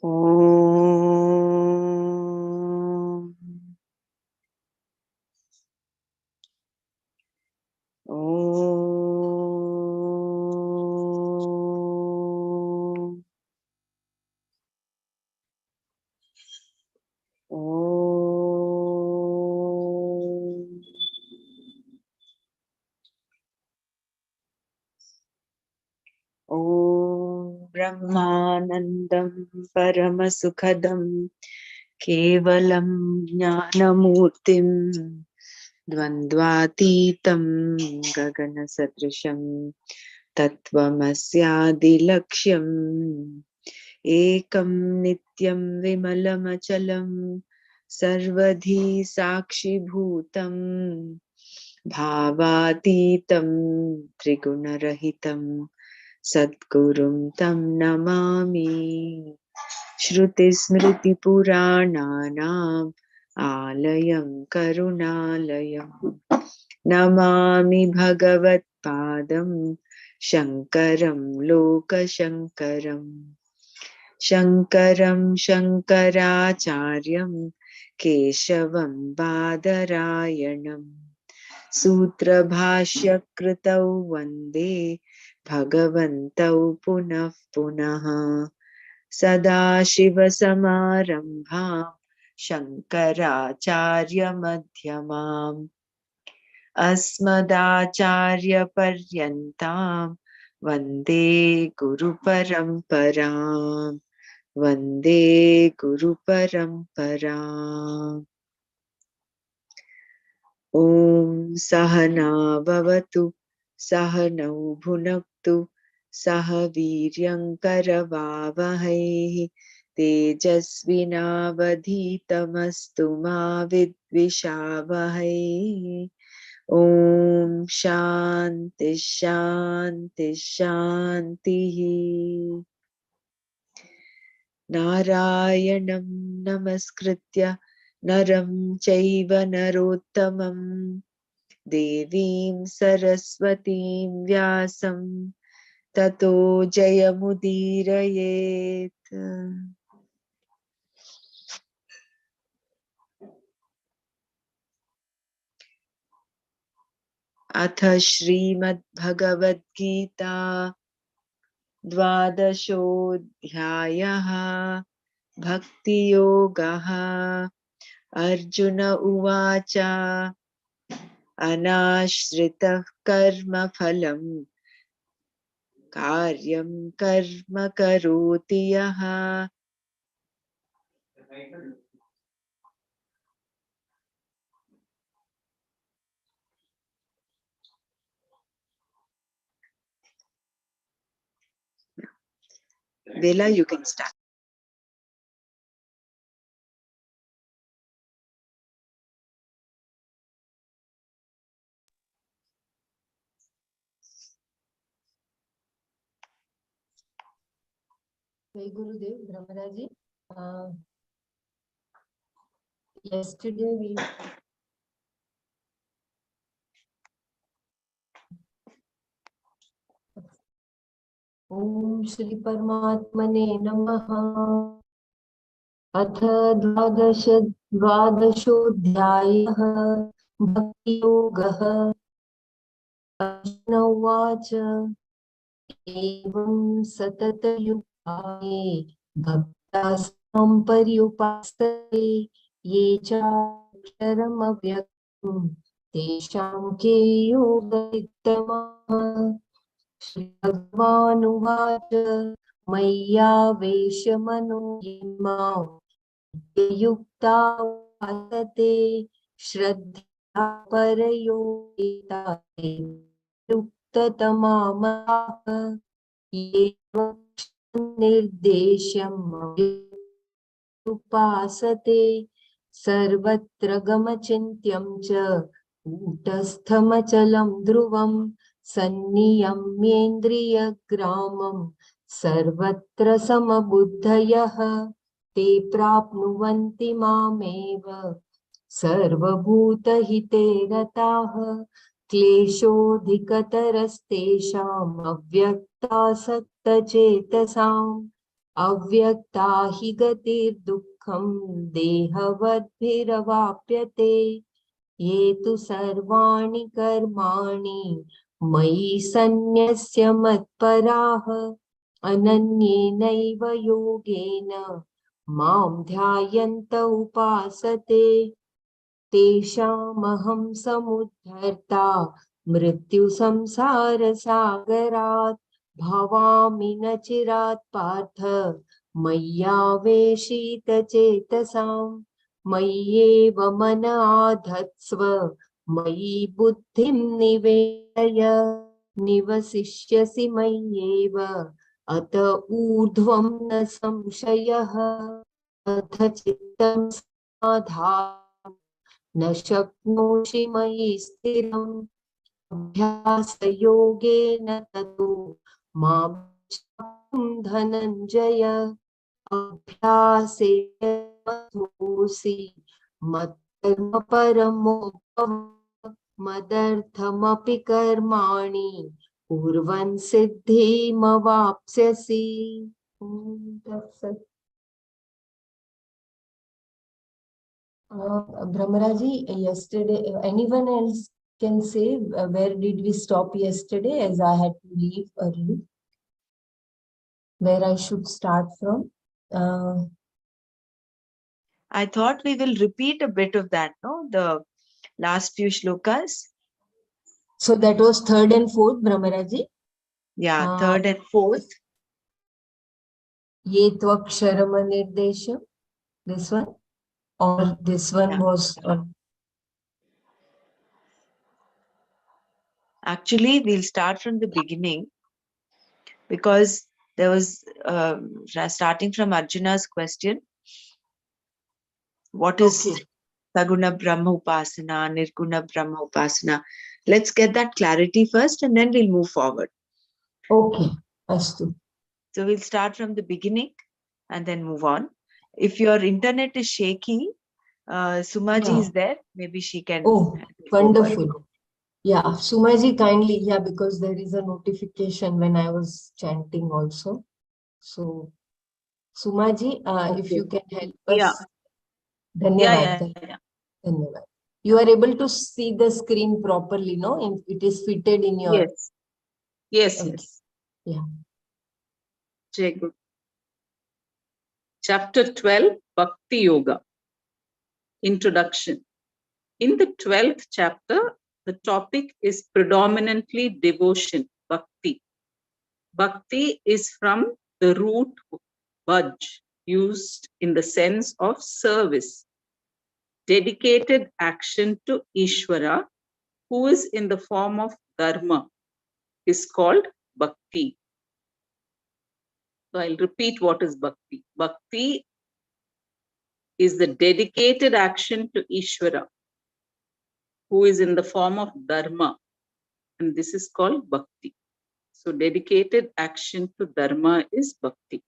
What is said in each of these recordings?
Om. Om. Om. Om Brahmanandam Paramasukadam Kevalam Jnanamurtim Dvandvatitam Gaganasatrisham Tattvamasyadilaksham Ekam Nityam Vimalamachalam Sarvadhi Sakshibhutam Bhavatitam Trigunarahitam Sadgurum Tam Namami Shruti Smriti Purananam Alayam Karunalayam Namami Bhagavat Padam Shankaram Loka Shankaram Shankaram Shankaracharyam Keshavam Badarayanam Sutra Bhashya Kritau Vande Bhagavantau Punah Punah Sada Shiva Samarambham Shankaracharya Madhyamam Asmadacharya Paryantam Vande Guru Paramparam Vande Guru Paramparam Om Sahana Bhavatu Sahanau Bhunaktu Sahaviryam Karavavahai Tejasvinavadhitamastu ma vidvishavahai Om Shanti Shanti Shanti Narayanam Namaskritya Naram Chaiva Narottamam Devim Saraswatim Vyasam Tato Jayamudirayet Atha Shrimad Bhagavad Gita Dvadashodhyayaha Bhakti Yogaha Arjuna Uvacha Anashritah Karma Phalam Karyam Karma Karoti Yaha. Bella, you can start. Jai Gurudev, Brahmaraji. Yesterday we Om Shri Paramatmane Namaha. अथ द्वादशोऽध्यायः भक्तियोगः। अर्जुन उवाच एवं सततयुक्ताये भक्तास्त्वां पर्युपासते ये चाक्षरमव्यक्तं तेषां के योगवित्तमः। श्रीभगवानुवाच मय्यावेशमनो ये मां युक्ता उपासते श्रद्धया परयोगिताते युक्ततमा मताः। ये निर्देश्यम् उपासते सर्वत्र गमचिन्त्यं च कूटस्थमचलं ध्रुवं सन्नियम्येन्द्रियग्रामं सर्वत्र समबुद्धयः ते प्राप्नुवन्ति मामेव सर्वभूतहिते रताः। क्लेशोऽधिकतरस्तेषाम् अव्यक्तासक्तचेतसाम् अव्यक्ता हि गतिर्दुःखं देहवद्भिरवाप्यते ये तु सर्वाणि कर्माणि मयि सन्न्यस्य मत्पराः अनन्येनैव योगेन मां ध्यायन्त उपासते तेषामहं समुद्धर्ता मृत्युसंसारसागरात् भवामि न चिरात् पार्थ मय्यावेशितचेतसाम् मय्येव मन आधत्स्व मयि बुद्धिं निवेशय निवसिष्यसि मय्येव अत ऊर्ध्वं न संशयः अथ चित्तं समाधाय न शक्नोषि मयि स्थिरम् अभ्यासयोगेन ततो मां धनञ्जय अभ्यासेऽसि मत्कर्म परमो भव मदर्थमपि कर्माणि कुर्वन् सिद्धिमवाप्स्यसि तत्सत् Brahmaraji, yesterday, anyone else can say where did we stop yesterday, as I had to leave early? Where I should start from? I thought we will repeat a bit of that, no? The last few shlokas. So that was third and fourth, Brahmaraji. Yeah, third and fourth. Ye tvaksharama nirdesham. This one? Or this one was... Actually, we'll start from the beginning, because there was starting from Arjuna's question. What is Saguna Brahma Upasana, Nirguna Brahma Upasana? Let's get that clarity first, and then we'll move forward. Okay, astu. So we'll start from the beginning and then move on. If your internet is shaky, Sumaji is there. Maybe she can. Oh, wonderful. Yeah, Sumaji, kindly, yeah, because there is a notification when I was chanting also. So, Sumaji, if you can help us. Yeah. Dhanyavad. Dhanyavad. You are able to see the screen properly, no? It is fitted in your... Yes. Yes, okay. yes. Yeah. Jai Guru. Chapter 12, Bhakti Yoga. Introduction. In the 12th chapter, the topic is predominantly devotion, bhakti. Bhakti is from the root bhaj, used in the sense of service, dedicated action to Ishvara, who is in the form of dharma, is called bhakti. So I'll repeat what is bhakti. Bhakti is the dedicated action to Ishvara, who is in the form of dharma, and this is called bhakti. So dedicated action to dharma is bhakti.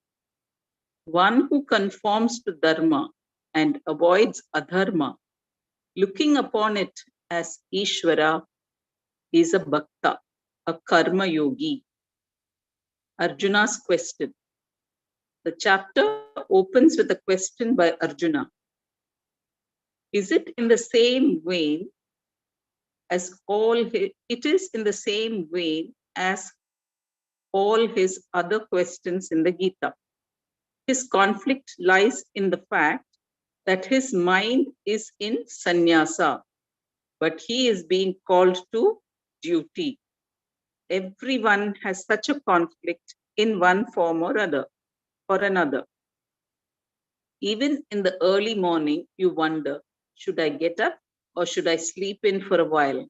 One who conforms to dharma and avoids adharma, looking upon it as Ishvara, is a bhakta, a karma yogi. Arjuna's question. The chapter opens with a question by Arjuna. Is it in the same vein as it is in the same vein as all his other questions in the Gita? His conflict lies in the fact that his mind is in sannyasa, but he is being called to duty. Everyone has such a conflict in one form or another. Even in the early morning, you wonder, should I get up or should I sleep in for a while?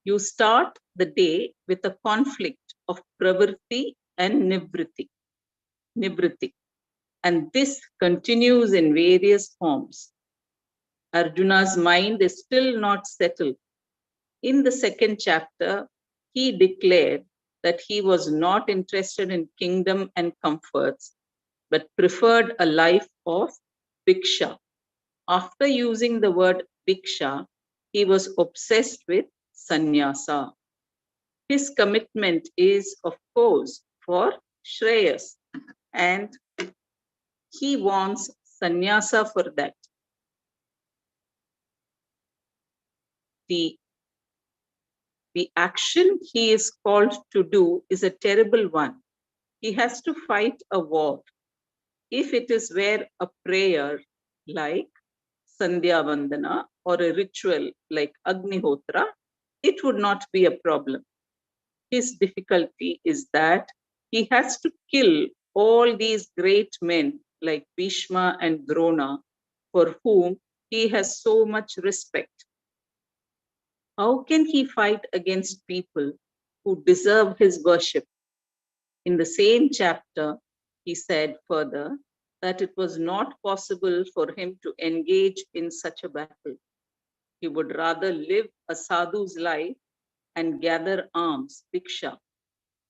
You start the day with a conflict of pravritti and nivritti. And this continues in various forms. Arjuna's mind is still not settled. In the second chapter, he declared that he was not interested in kingdom and comforts, but preferred a life of bhiksha. After using the word bhiksha, he was obsessed with sannyasa. His commitment is, of course, for Shreyas and He wants sannyasa for that. The action he is called to do is a terrible one. He has to fight a war. If it is where a prayer like Sandhya Vandana or a ritual like Agnihotra, it would not be a problem. His difficulty is that he has to kill all these great men like Bhishma and Drona, for whom he has so much respect. How can he fight against people who deserve his worship? In the same chapter, he said further that it was not possible for him to engage in such a battle. He would rather live a sadhu's life and gather alms, diksha.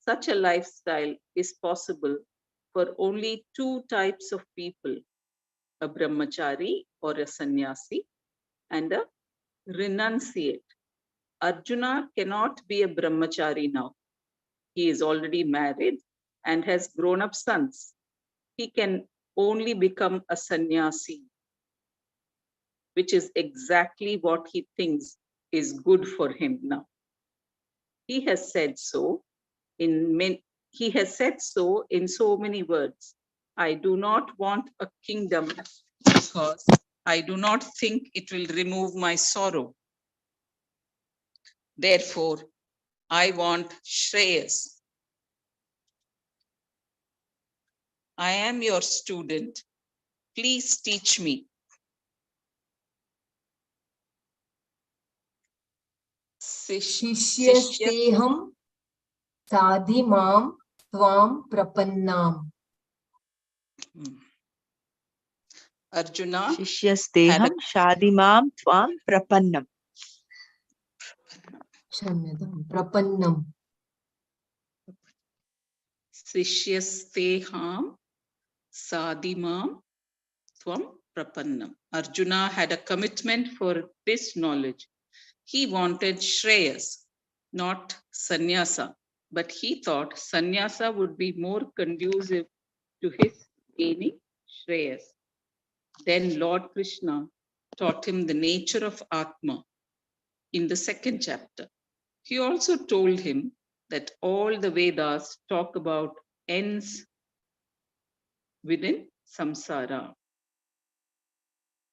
Such a lifestyle is possible for only two types of people, a brahmachari or a sannyasi and a renunciate. Arjuna cannot be a brahmachari now. He is already married and has grown up sons. He can only become a sannyasi, which is exactly what he thinks is good for him now. He has said so in so many words. I do not want a kingdom because I do not think it will remove my sorrow. Therefore, I want Shreyas. I am your student. Please teach me. Shishyasteham sadhimam tvam prapannam. Arjuna had a Shishyasteham shadimam tvam prapannam. Kshamyadam prapannam. Sishyasteham sadhimam tvam prapannam. Arjuna had a commitment for this knowledge. He wanted Shreyas, not sannyasa, but he thought sannyasa would be more conducive to his gaining Shreyas. Then Lord Krishna taught him the nature of Atma in the second chapter. He also told him that all the Vedas talk about ends within samsara,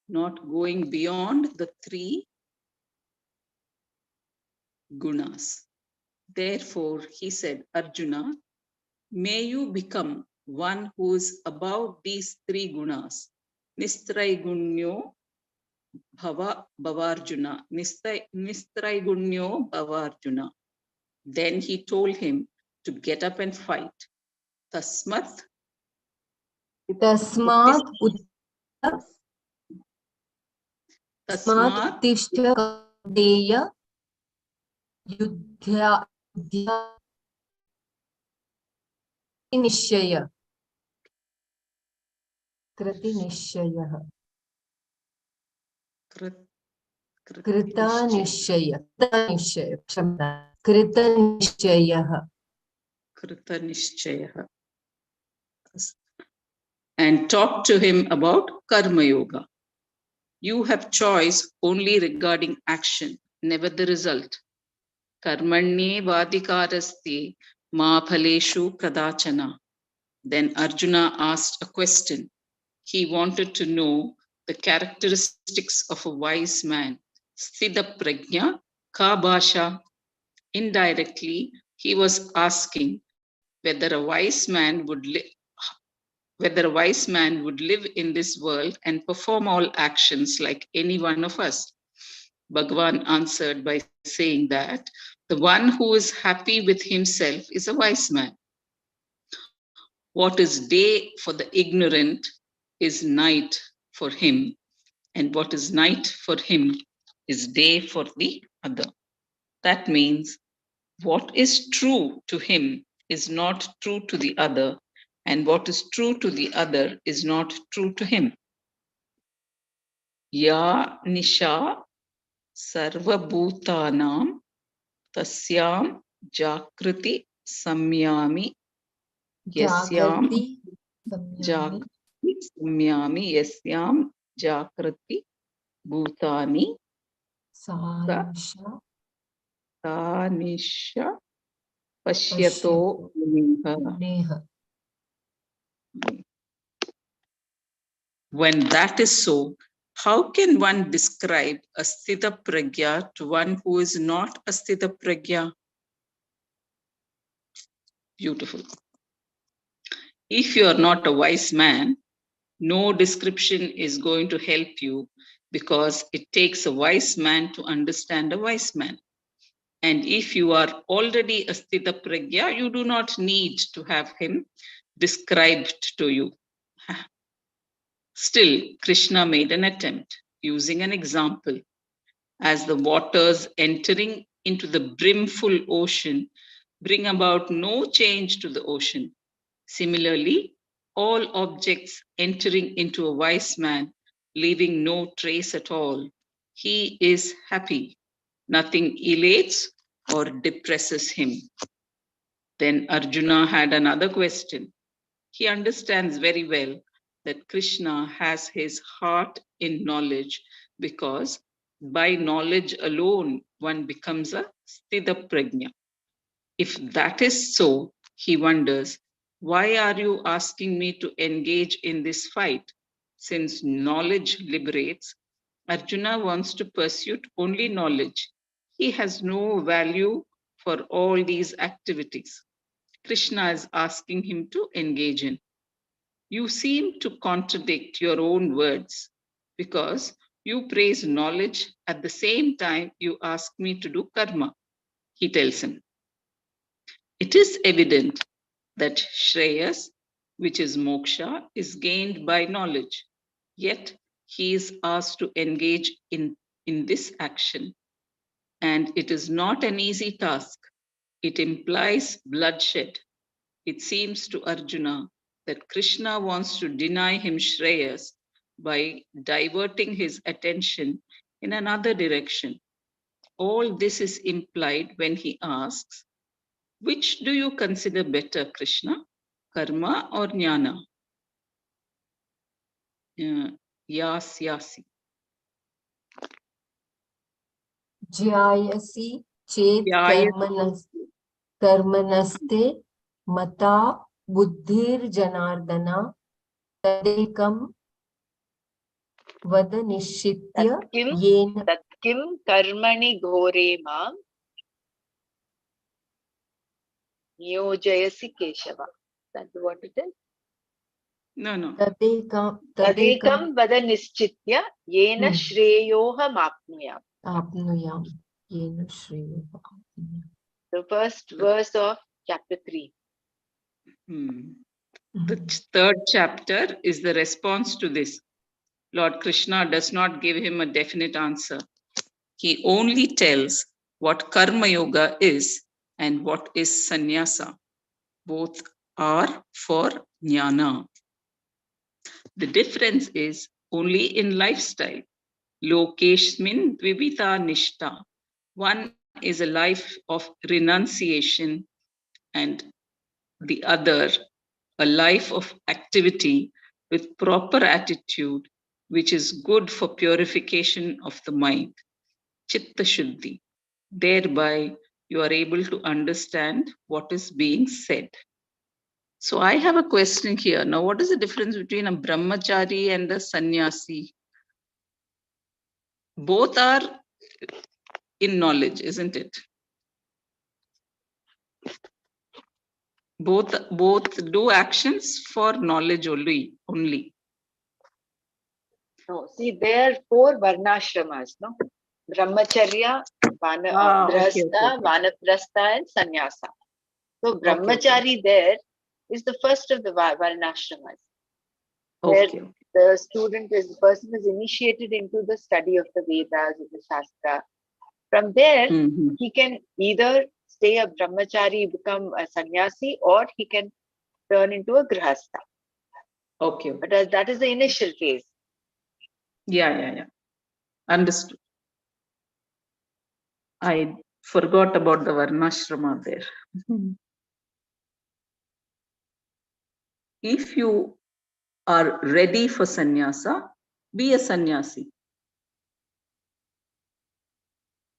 not going beyond the three gunas. Therefore, he said, Arjuna, may you become one who is above these three gunas. Nistraigunyo bhavarjuna. Nistraigunyo bhavarjuna. Then he told him to get up and fight. Tasmat Tasmat uttishta kaudeya yudhya nishya. Kriti nishya. Krita nishya. Krita nishya. Krita nishchaya. And talk to him about karma yoga. You have choice only regarding action, never the result. Karmanye vadikarasti ma phaleshu pradachana. Then Arjuna asked a question. He wanted to know the characteristics of a wise man. Sthita prajna ka bhasha. Indirectly, he was asking whether a wise man would live in this world and perform all actions like any one of us. Bhagavan answered by saying that the one who is happy with himself is a wise man. What is day for the ignorant is night for him, and what is night for him is day for the other. That means what is true to him is not true to the other, and what is true to the other is not true to him. Ya nisha sarvabhutanam tasyam jakriti samyami yasyam Jagrati samyami samyami yasyam jakrati bhutani Sanisha tanisha Pashyato pashyato muneha. Neha. When that is so, how can one describe a sthita pragya to one who is not a sthita pragya? Beautiful. If you are not a wise man, no description is going to help you, because it takes a wise man to understand a wise man. And if you are already a sthita pragya, you do not need to have him described to you. Still, Krishna made an attempt using an example. As the waters entering into the brimful ocean bring about no change to the ocean, similarly, all objects entering into a wise man, leaving no trace at all, he is happy. Nothing elates or depresses him. Then Arjuna had another question. He understands very well that Krishna has his heart in knowledge, because by knowledge alone one becomes a sthita prajna. If that is so, he wonders, why are you asking me to engage in this fight? Since knowledge liberates, Arjuna wants to pursue only knowledge. He has no value for all these activities Krishna is asking him to engage in. You seem to contradict your own words, because you praise knowledge at the same time you ask me to do karma, he tells him. It is evident that Shreyas, which is moksha, is gained by knowledge. Yet he is asked to engage in this action. And it is not an easy task. It implies bloodshed. It seems to Arjuna that Krishna wants to deny him Shreyas by diverting his attention in another direction. All this is implied when he asks, which do you consider better, Krishna, karma or jnana? Yasyasi. Jyayasi Chet Karmanaste Mata Buddhir Janardana Tadekam Vada Nishitya Yena Tatkim karmani ghore mam niyojayasi Keshava. That's what it is. No. Tadekam vada nischitya yena shreyoham apnuyam. Apnuyam Yena Shreyoham Apnuyam. The first verse of chapter 3. The third chapter is the response to this. Lord Krishna does not give him a definite answer. He only tells what karma yoga is and what is sannyasa. Both are for jnana. The difference is only in lifestyle. Lokeshmin dvivita nishta. One is a life of renunciation, and the other a life of activity with proper attitude, which is good for purification of the mind. Chitta Shuddhi. Thereby, you are able to understand what is being said. So I have a question here. Now, what is the difference between a brahmachari and a sannyasi? Both are in knowledge, isn't it? Both do actions for knowledge only. No, see, there are 4 varnashramas, no? Brahmacharya, grihastha, vanaprastha, and sannyasa. So, brahmachari there is the first of the varnashramas. Where the person is initiated into the study of the Vedas, of the Shastra. From there, he can either stay a brahmachari, become a sannyasi, or he can turn into a grihastha. But that is the initial phase. Yeah. Understood. I forgot about the varnashrama there. If you are ready for sannyasa, be a sannyasi.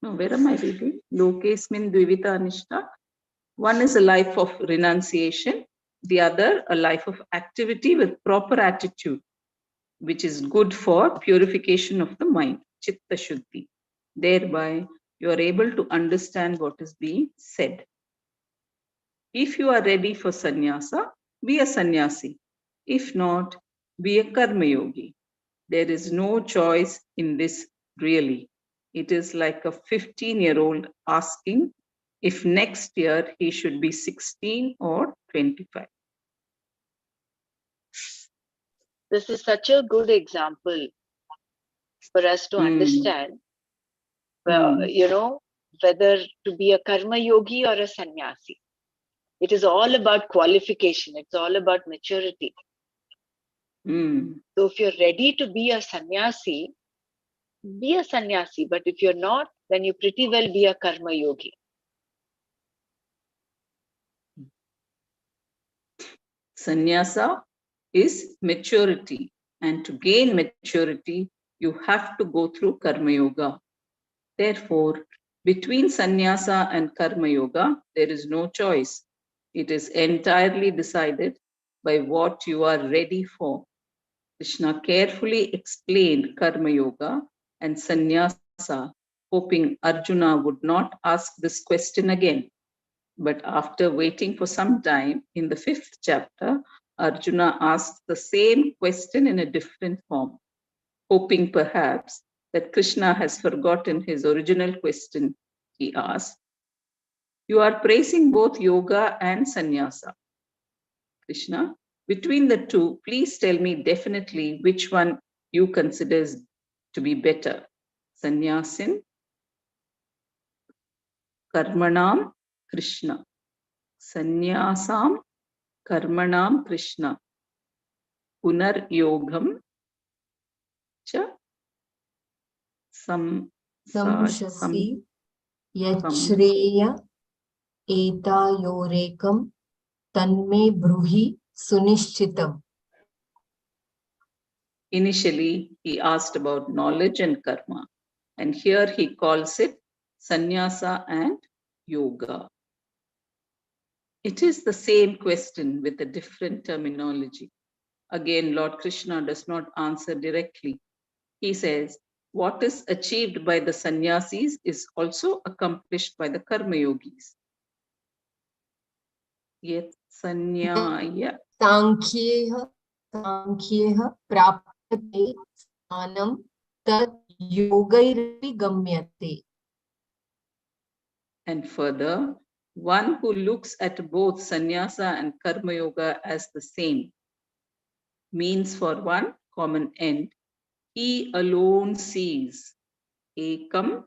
No, where am I reading? Lokesmin dvivita anishta. One is a life of renunciation, the other a life of activity with proper attitude, which is good for purification of the mind, chitta shuddhi. Thereby, you are able to understand what is being said. If you are ready for sannyasa, be a sannyasi. If not, be a karma yogi. There is no choice in this really. It is like a 15-year-old asking if next year he should be 16 or 25. This is such a good example for us to understand, whether to be a karma yogi or a sannyasi. It is all about qualification. It's all about maturity. So if you're ready to be a sannyasi, be a sannyasi. But if you're not, then you pretty well be a karma yogi. Sannyasa is maturity. And to gain maturity, you have to go through karma yoga. Therefore, between sannyasa and karma yoga, there is no choice. It is entirely decided by what you are ready for. Krishna carefully explained karma yoga and sannyasa, hoping Arjuna would not ask this question again. But after waiting for some time, in the 5th chapter, Arjuna asked the same question in a different form, hoping perhaps that Krishna has forgotten his original question. He asked, "You are praising both yoga and sannyasa. Krishna, between the two, please tell me definitely which one you consider to be better, sannyasin, karmanam, Krishna, sannyasam, karmanam, Krishna, punar yogam, cha, samshasi yachreya etayorekam tanme bruhi sunishchitam." Initially, he asked about knowledge and karma, and here he calls it sannyasa and yoga. It is the same question with a different terminology. Again, Lord Krishna does not answer directly. He says, what is achieved by the sannyasis is also accomplished by the karma yogis. Yet sanyaya Sankhyeha prapyate sthanam tat yogairapi gamyate. And further, one who looks at both sannyasa and karma yoga as the same means for one common end, he alone sees ekam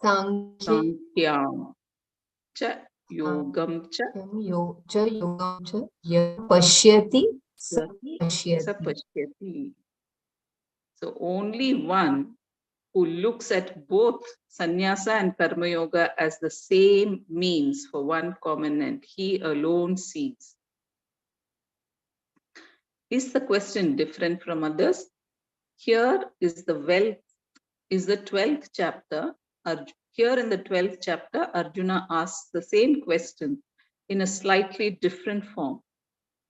sankyam cha yogam cha pashyati sapashyati. So only one who looks at both sannyasa and karma yoga as the same means for one common end, he alone sees. Is the question different from others? Here is the 12th chapter. Here in the 12th chapter, Arjuna asks the same question in a slightly different form.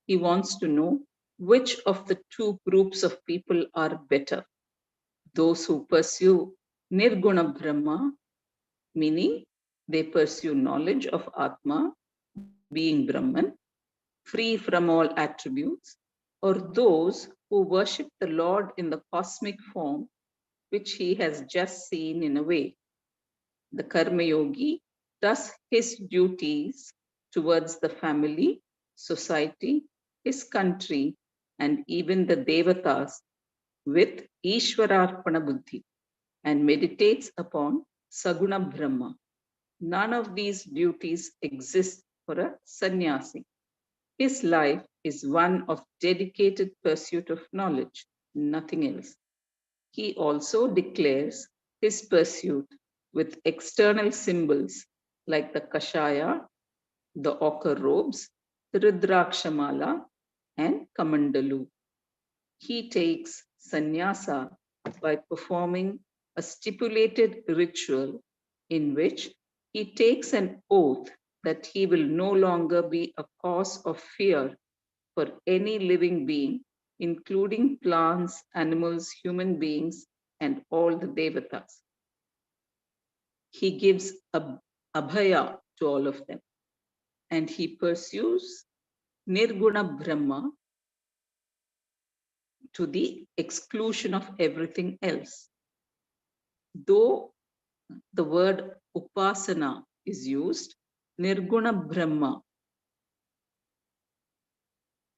He wants to know which of the two groups of people are better. Those who pursue Nirguna Brahma, meaning they pursue knowledge of Atma, being Brahman, free from all attributes, or those who worship the Lord in the cosmic form, which he has just seen in a way. The Karma Yogi does his duties towards the family, society, his country, and even the Devatas with Ishwararpana Buddhi and meditates upon Saguna Brahma. None of these duties exist for a sannyasi. His life is one of dedicated pursuit of knowledge, nothing else. He also declares his pursuit with external symbols like the kashaya, the ochre robes, the rudrakshamala, and Kamandalu. He takes sannyasa by performing a stipulated ritual in which he takes an oath that he will no longer be a cause of fear for any living being, including plants, animals, human beings, and all the devatas. He gives abhaya to all of them, and he pursues Nirguna Brahma to the exclusion of everything else. Though the word upasana is used, Nirguna Brahma,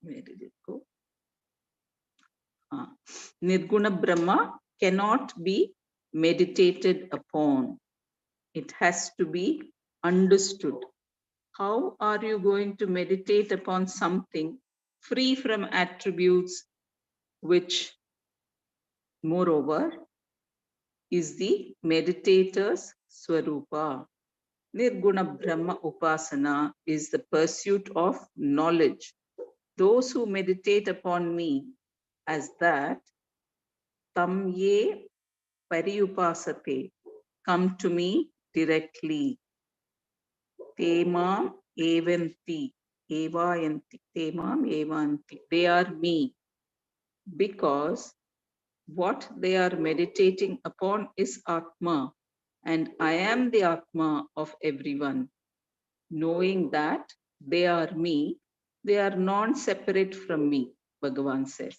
where did it go? Nirguna Brahma cannot be meditated upon. It has to be understood. How are you going to meditate upon something free from attributes, which, moreover, is the meditator's swarupa? Nirguna Brahma Upasana is the pursuit of knowledge. Those who meditate upon me as that, tam ye pariupasate, come to me directly. Temam evanti, evayanti, temam evanti. They are me, because what they are meditating upon is Atma, and I am the Atma of everyone. Knowing that they are me, they are non-separate from me, Bhagavan says.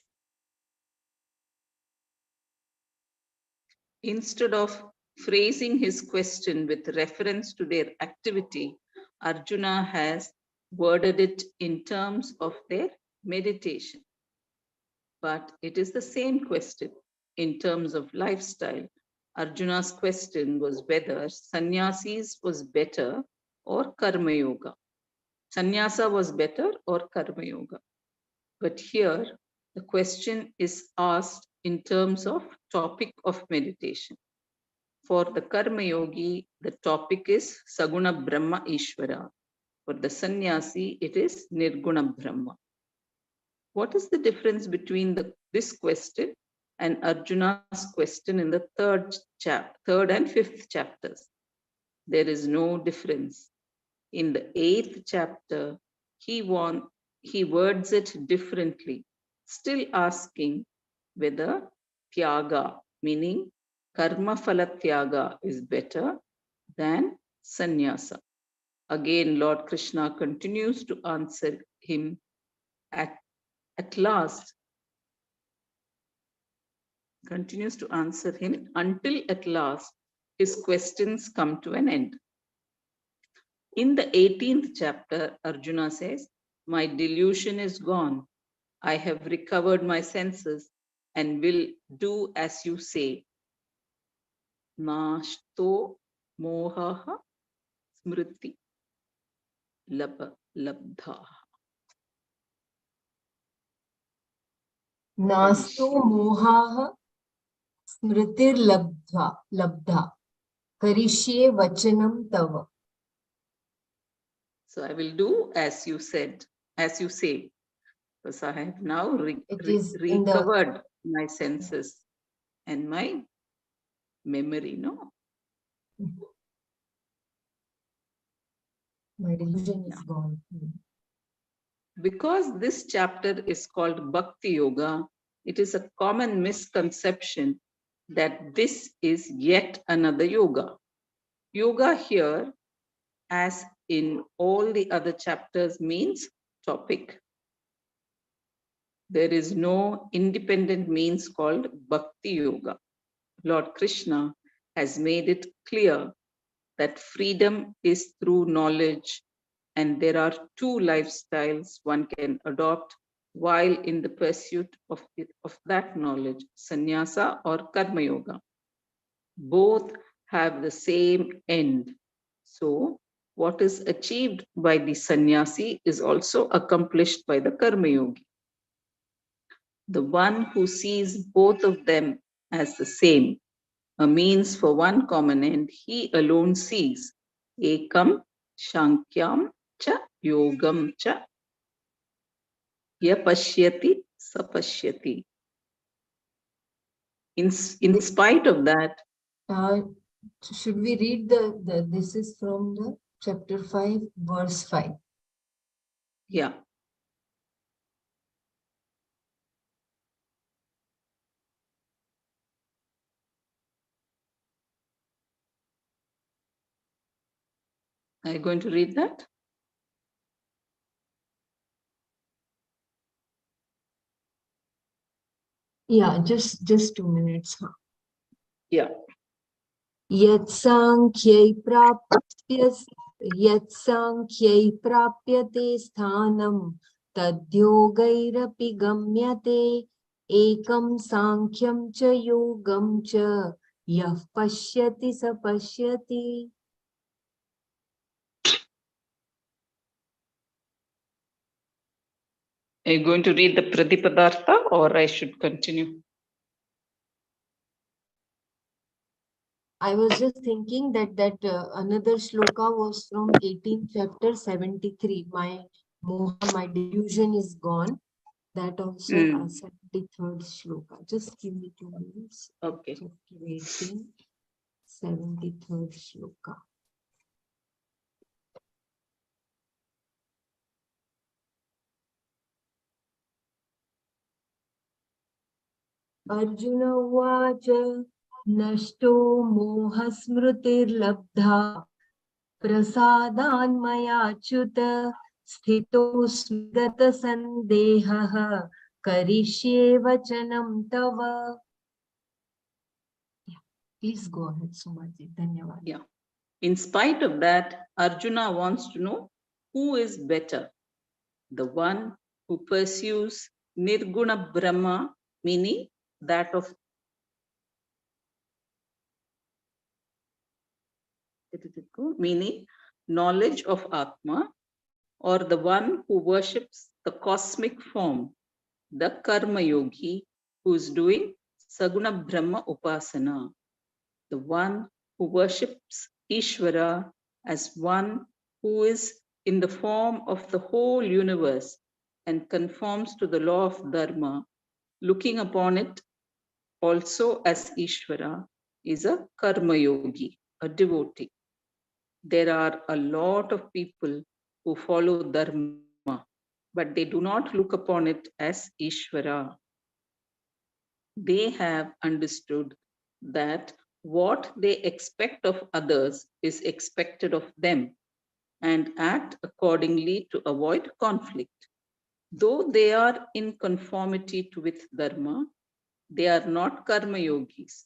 Instead of phrasing his question with reference to their activity, Arjuna has worded it in terms of their meditation. But it is the same question in terms of lifestyle. Arjuna's question was whether sannyasis was better or karma yoga. Sannyasa was better or karma yoga. But here, the question is asked in terms of topic of meditation. For the karma yogi, the topic is Saguna Brahma Ishvara. For the sannyasi, it is Nirguna Brahma. What is the difference between this question and Arjuna's question in the third and fifth chapters? There is no difference. In the 8th chapter, he words it differently, still asking whether tyaga, meaning karma phala tyaga, is better than sannyasa. Again, Lord Krishna continues to answer him at last, continues to answer him until at last his questions come to an end. In the 18th chapter, Arjuna says, my delusion is gone. I have recovered my senses and will do as you say. Nashto mohaha smriti labdha. Nasto mohaha smritir labdha. Karishye vachanam tava. So I will do as you said, as you say, because I have now recovered my senses and my memory, no? My delusion is gone. Because this chapter is called Bhakti Yoga, it is a common misconception that this is yet another yoga. Yoga here, as in all the other chapters, means topic. There is no independent means called Bhakti Yoga. Lord Krishna has made it clear that freedom is through knowledge, and there are two lifestyles one can adopt while in the pursuit of that knowledge, sannyasa or karma yoga. Both have the same end. So what is achieved by the sannyasi is also accomplished by the karma yogi. The one who sees both of them as the same, a means for one common end, he alone sees ekam shankyam cha yogam cha. Ya pashyati sapashyati. In spite of that, should we read this is from the chapter 5, verse 5. yeah. Are you going to read that? Yeah, just 2 minutes. Yeah. यत्साङ्ख्यै प्राप्यते स्थानं तद्योगैरपि गम्यते एकं साङ्ख्यं च योगं च यः पश्यति स पश्यति. Are you going to read the Pradipadartha or I should continue? I was just thinking that another shloka was from 18th chapter 73. My delusion is gone. That also 73rd shloka. Just give me 2 minutes. Okay. Chapter 18, 73rd shloka. Arjuna Uvacha Nashto Mohasmrutirlabdha Prasadanmayachyuta Sthitosmi Gata Sandehaha Karishye Vachanam Tava. Please go ahead, Sumaji. Dhanyavad. Yeah. In spite of that, Arjuna wants to know who is better, the one who pursues Nirguna Brahma, meaning that of knowledge of Atma, or the one who worships the cosmic form, the Karma Yogi, who is doing Saguna Brahma Upasana, the one who worships Ishvara as one who is in the form of the whole universe and conforms to the law of Dharma, looking upon it also as Ishvara, is a Karma Yogi, a devotee. There are a lot of people who follow Dharma, but they do not look upon it as Ishvara. They have understood that what they expect of others is expected of them and act accordingly to avoid conflict. Though they are in conformity with Dharma, they are not Karma Yogis.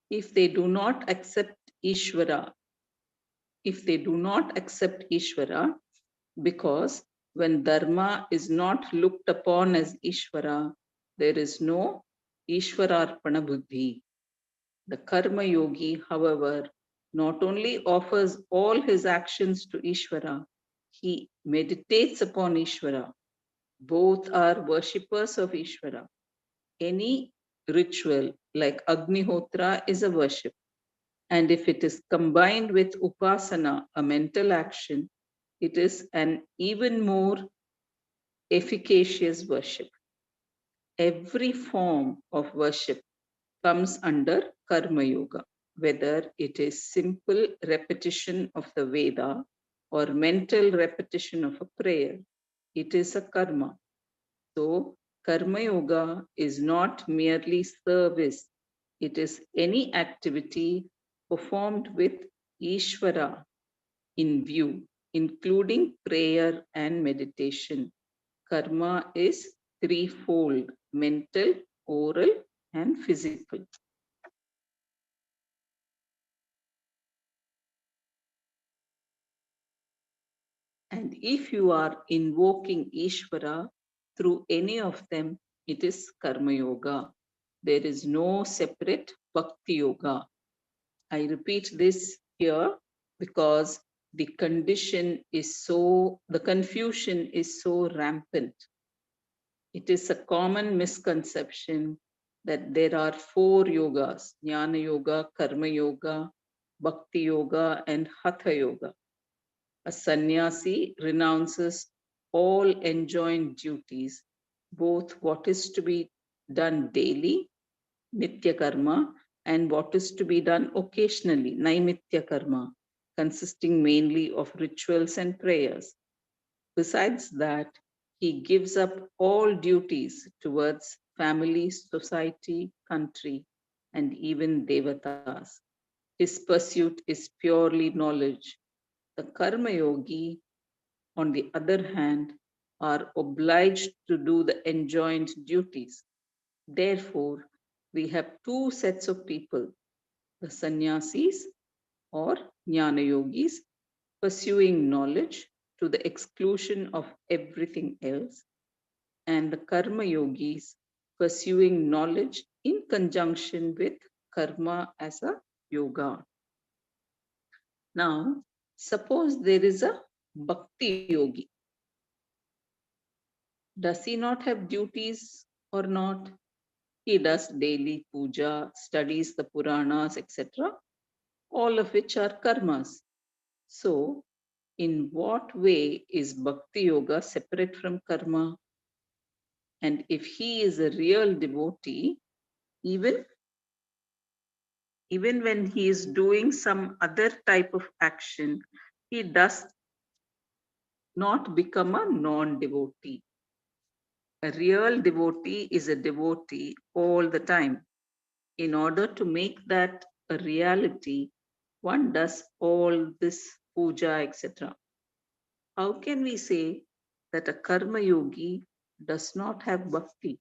If they do not accept Ishvara, because when Dharma is not looked upon as Ishvara, there is no Ishvararpana Buddhi. The Karma Yogi, however, not only offers all his actions to Ishvara, he meditates upon Ishvara. Both are worshippers of Ishvara. Any ritual like Agnihotra is a worship. And if it is combined with Upasana, a mental action, it is an even more efficacious worship. Every form of worship comes under Karma Yoga, whether it is simple repetition of the Veda or mental repetition of a prayer. It is a karma. So, Karma Yoga is not merely service, it is any activity performed with Ishvara in view, including prayer and meditation. Karma is threefold: mental, oral, and physical. And if you are invoking Ishvara through any of them, it is Karma Yoga. There is no separate Bhakti Yoga. I repeat this here because the confusion is so rampant. It is a common misconception that there are 4 yogas: Jnana Yoga, Karma Yoga, Bhakti Yoga, and Hatha Yoga. A sannyasi renounces all enjoined duties both what is to be done daily, Nitya Karma, and what is to be done occasionally, Naimitya Karma, consisting mainly of rituals and prayers. Besides that, he gives up all duties towards family, society, country, and even devatas. His pursuit is purely knowledge. The Karma Yogi, on the other hand, are obliged to do the enjoined duties. Therefore, we have two sets of people, the sannyasis or jnana yogis, pursuing knowledge to the exclusion of everything else, and the karma yogis pursuing knowledge in conjunction with karma as a yoga. Now, suppose there is a bhakti yogi. Does he not have duties or not? He does daily puja, studies the Puranas, etc., all of which are karmas. So, in what way is Bhakti Yoga separate from karma? And if he is a real devotee, even, even when he is doing some other type of action, he does not become a non-devotee. A real devotee is a devotee all the time. In order to make that a reality, one does all this puja, etc. How can we say that a karma yogi does not have bhakti?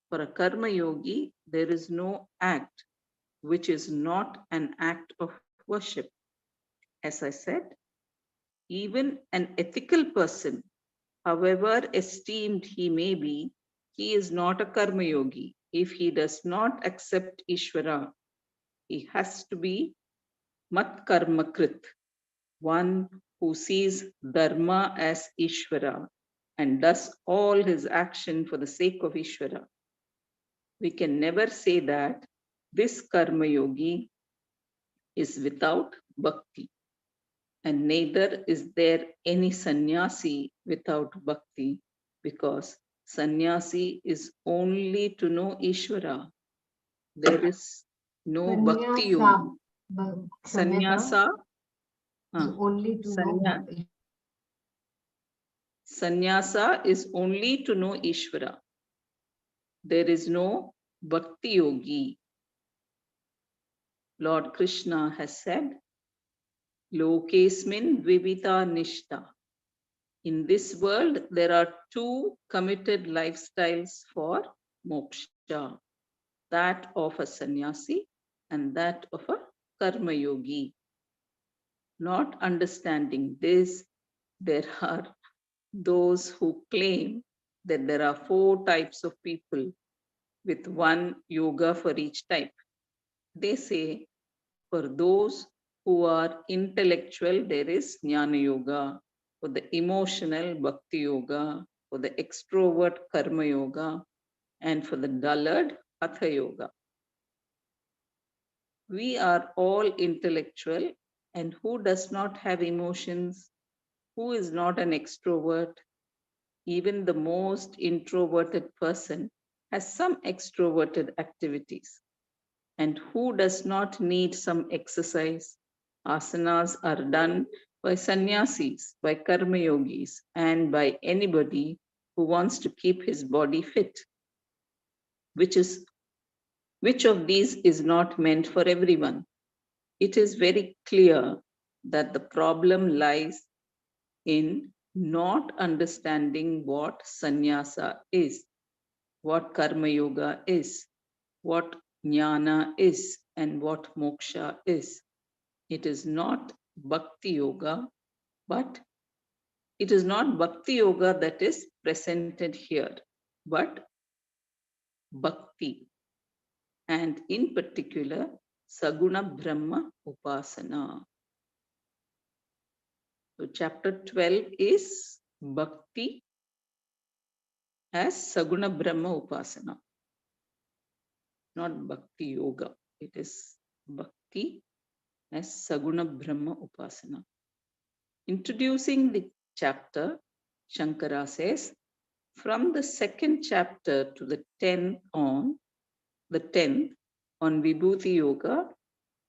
For a karma yogi, there is no act which is not an act of worship. As I said, even an ethical person, however esteemed he may be, he is not a karma yogi if he does not accept Ishvara. He has to be mat karma krit, one who sees dharma as Ishvara and does all his action for the sake of Ishvara. We can never say that this karma yogi is without bhakti, and neither is there any sannyasi without bhakti, because sannyasi is only to know Ishvara. There is no bhakti yogi. Sannyasa is only to know Sannyasa is only to know Ishvara. There is no bhakti yogi. Lord Krishna has said, Lokesmin vivita nishta. In this world, there are two committed lifestyles for moksha, that of a sannyasi and that of a karma yogi. Not understanding this, there are those who claim that there are 4 types of people with one yoga for each type. They say for those who are intellectual, there is jnana yoga. For the emotional, bhakti yoga. For the extrovert, karma yoga. And for the dullard, hatha yoga. We are all intellectual, and who does not have emotions? Who is not an extrovert? Even the most introverted person has some extroverted activities. And who does not need some exercise? Asanas are done by sannyasis, by karma yogis, and by anybody who wants to keep his body fit. Which of these is not meant for everyone? It is very clear that the problem lies in not understanding what sannyasa is, what karma yoga is, what jnana is, and what moksha is. It is not bhakti yoga, but it is not bhakti yoga that is presented here, but bhakti, and in particular, Saguna Brahma Upasana. So, chapter 12 is Bhakti as Saguna Brahma Upasana, not Bhakti Yoga. It is Bhakti as Saguna Brahma Upasana. Introducing the chapter, Shankara says, From the second chapter to the 10th on Vibhuti Yoga,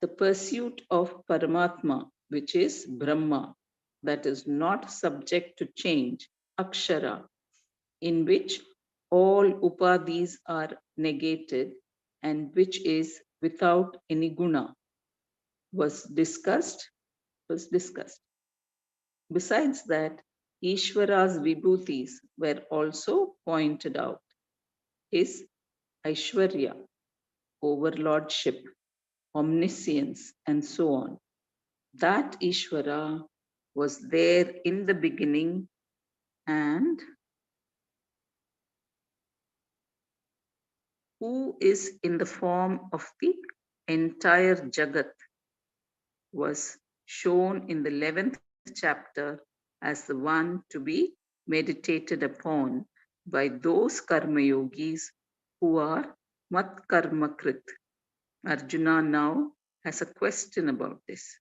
the pursuit of Paramatma, which is Brahma, that is not subject to change, Akshara, in which all upadhis are negated and which is without any guna, was discussed. Besides that, Ishvara's vibhutis were also pointed out. His Aishwarya, overlordship, omniscience, and so on. That Ishvara was there in the beginning and who is in the form of the entire Jagat was shown in the 11th chapter as the one to be meditated upon by those karma yogis who are mat karma krit. Arjuna now has a question about this.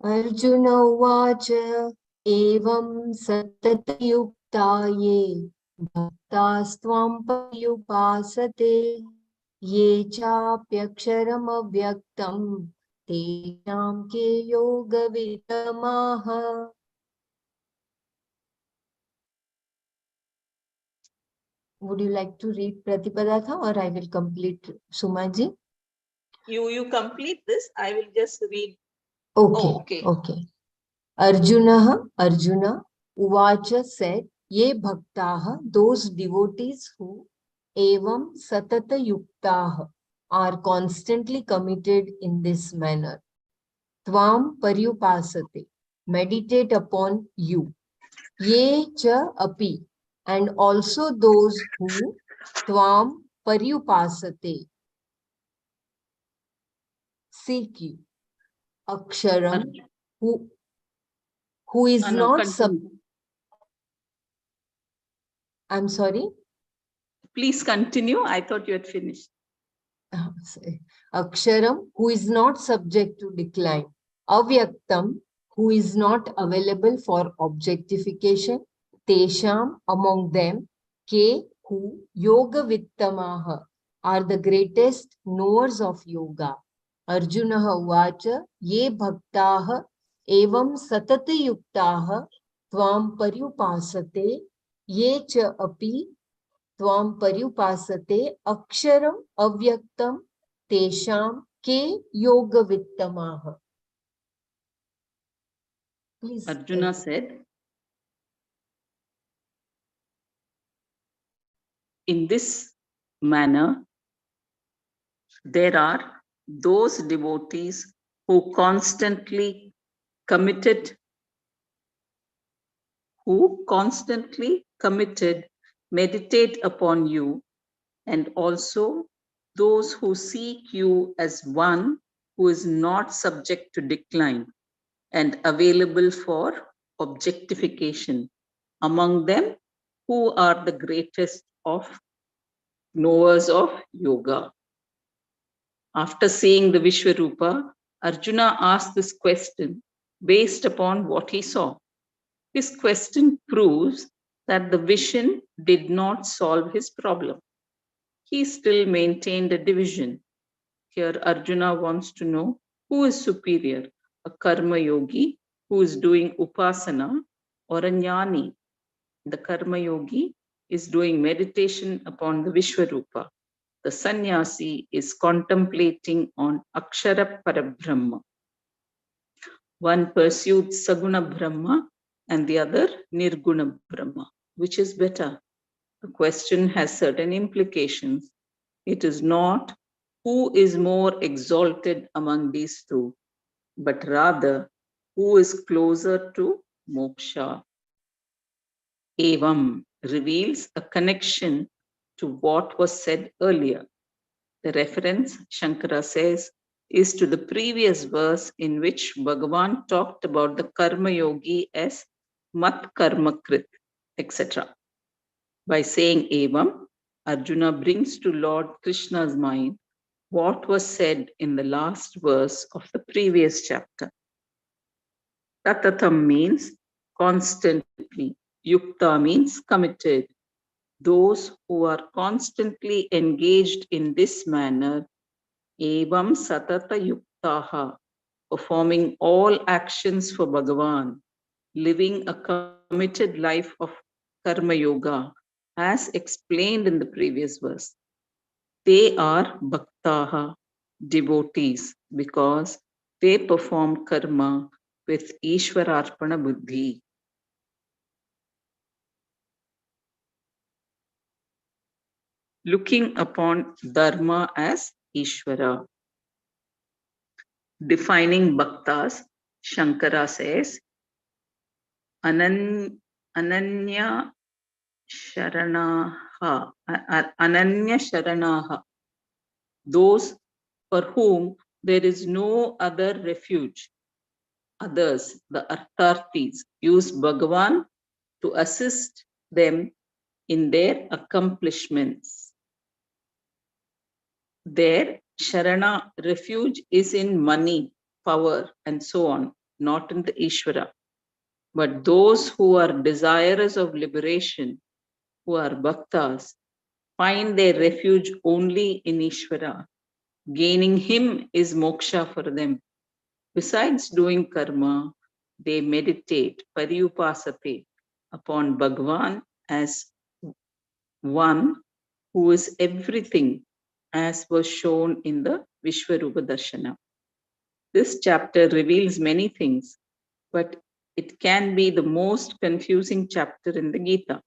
Arjuna uvacha evam satatayukta bhaktasvam paryupasate ye chapyaksharam avyaktam tesham ke yoga vitamaha. Would you like to read Pratipadatha or I will complete, Sumaji? You complete this, I will just read. Okay. Arjuna Uvacha said, Ye bhaktaha, those devotees who evam satata yuktaha are constantly committed in this manner. Tvam paryupasate, meditate upon you. Ye cha api, and also those who tvam paryupasate, seek you. Aksharam, who is not I'm sorry? Please continue. I thought you had finished. Aksharam, who is not subject to decline. Avyaktam, who is not available for objectification. Tesham, among them. Ke, who yoga vittamaha, are the greatest knowers of yoga. Arjuna uvacha, ye bhaktaha, evam satati yuktaha, tvam paryupasate, ye cha api, tvam paryupasate aksharam avyaktam tesham ke yoga vittamaha. Please. Arjuna said, in this manner, there are those devotees who constantly committed, meditate upon you, and also those who seek you as one who is not subject to decline and available for objectification. Among them, who are the greatest of knowers of yoga. After seeing the Vishwarupa, Arjuna asked this question based upon what he saw. His question proves that the vision did not solve his problem. He still maintained a division. Here Arjuna wants to know who is superior, a karma yogi who is doing upasana or a jnani. The karma yogi is doing meditation upon the Vishwarupa. The sannyasi is contemplating on Akshara Parabrahma. One pursued Saguna Brahma and the other Nirguna Brahma. Which is better? The question has certain implications. It is not who is more exalted among these two, but rather who is closer to moksha. Evam reveals a connection to what was said earlier. The reference, Shankara says, is to the previous verse in which Bhagavan talked about the karma yogi as mat karma krit, etc. By saying evam, Arjuna brings to Lord Krishna's mind what was said in the last verse of the previous chapter. Tatatham means constantly, Yukta means committed. Those who are constantly engaged in this manner, evam satata yuktaha, performing all actions for Bhagavan, living a committed life of karma yoga, as explained in the previous verse. They are bhaktaha, devotees, because they perform karma with Ishwararpana buddhi. Looking upon dharma as Ishvara. Defining bhaktas, Shankara says, Ananya Sharanaha, Ananya Sharanaha, those for whom there is no other refuge. Others, the Arthartis, use Bhagavan to assist them in their accomplishments. Their Sharana refuge is in money, power, and so on, not in the Ishvara. But those who are desirous of liberation, who are bhaktas, find their refuge only in Ishvara. Gaining him is moksha for them. Besides doing karma, they meditate, paryupasate, upon Bhagavan as one who is everything, as was shown in the Vishwarupa Darshana. This chapter reveals many things, but it can be the most confusing chapter in the Gita.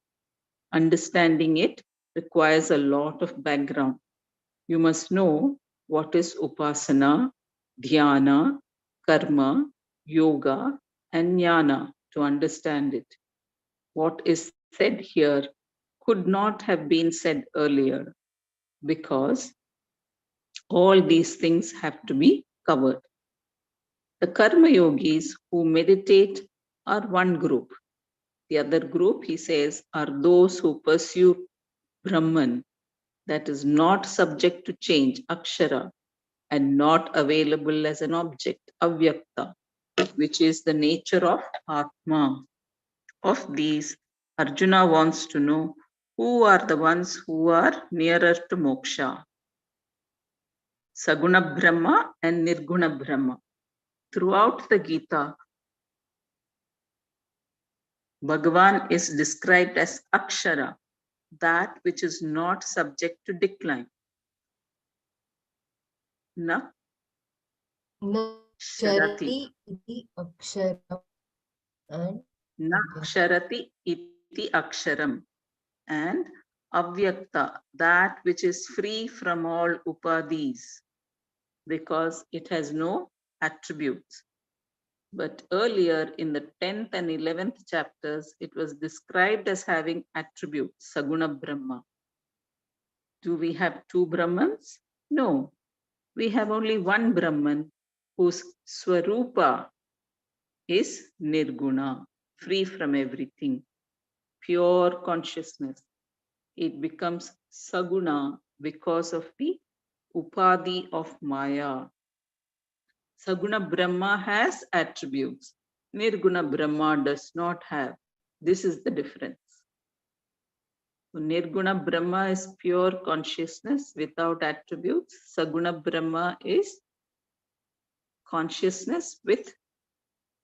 Understanding it requires a lot of background. You must know what is upasana, dhyana, karma, yoga, and jnana to understand it. What is said here could not have been said earlier because all these things have to be covered. The karma yogis who meditate are one group. The other group, he says, are those who pursue Brahman, that is not subject to change, akshara, and not available as an object, avyakta, which is the nature of Atma. Of these, Arjuna wants to know who are the ones who are nearer to moksha. Saguna Brahma and Nirguna Brahma. Throughout the Gita, Bhagavan is described as Akshara, that which is not subject to decline. Na Sharati iti akshara and Na Ksharati iti Aksharam. And Avyakta, that which is free from all upadhis, because it has no attributes. But earlier in the 10th and 11th chapters, it was described as having attributes, Saguna Brahma. Do we have two Brahmans? No. We have only one Brahman whose Swarupa is Nirguna, free from everything, pure consciousness. It becomes Saguna because of the Upadhi of Maya. Saguna Brahma has attributes. Nirguna Brahma does not have. This is the difference. So Nirguna Brahma is pure consciousness without attributes. Saguna Brahma is consciousness with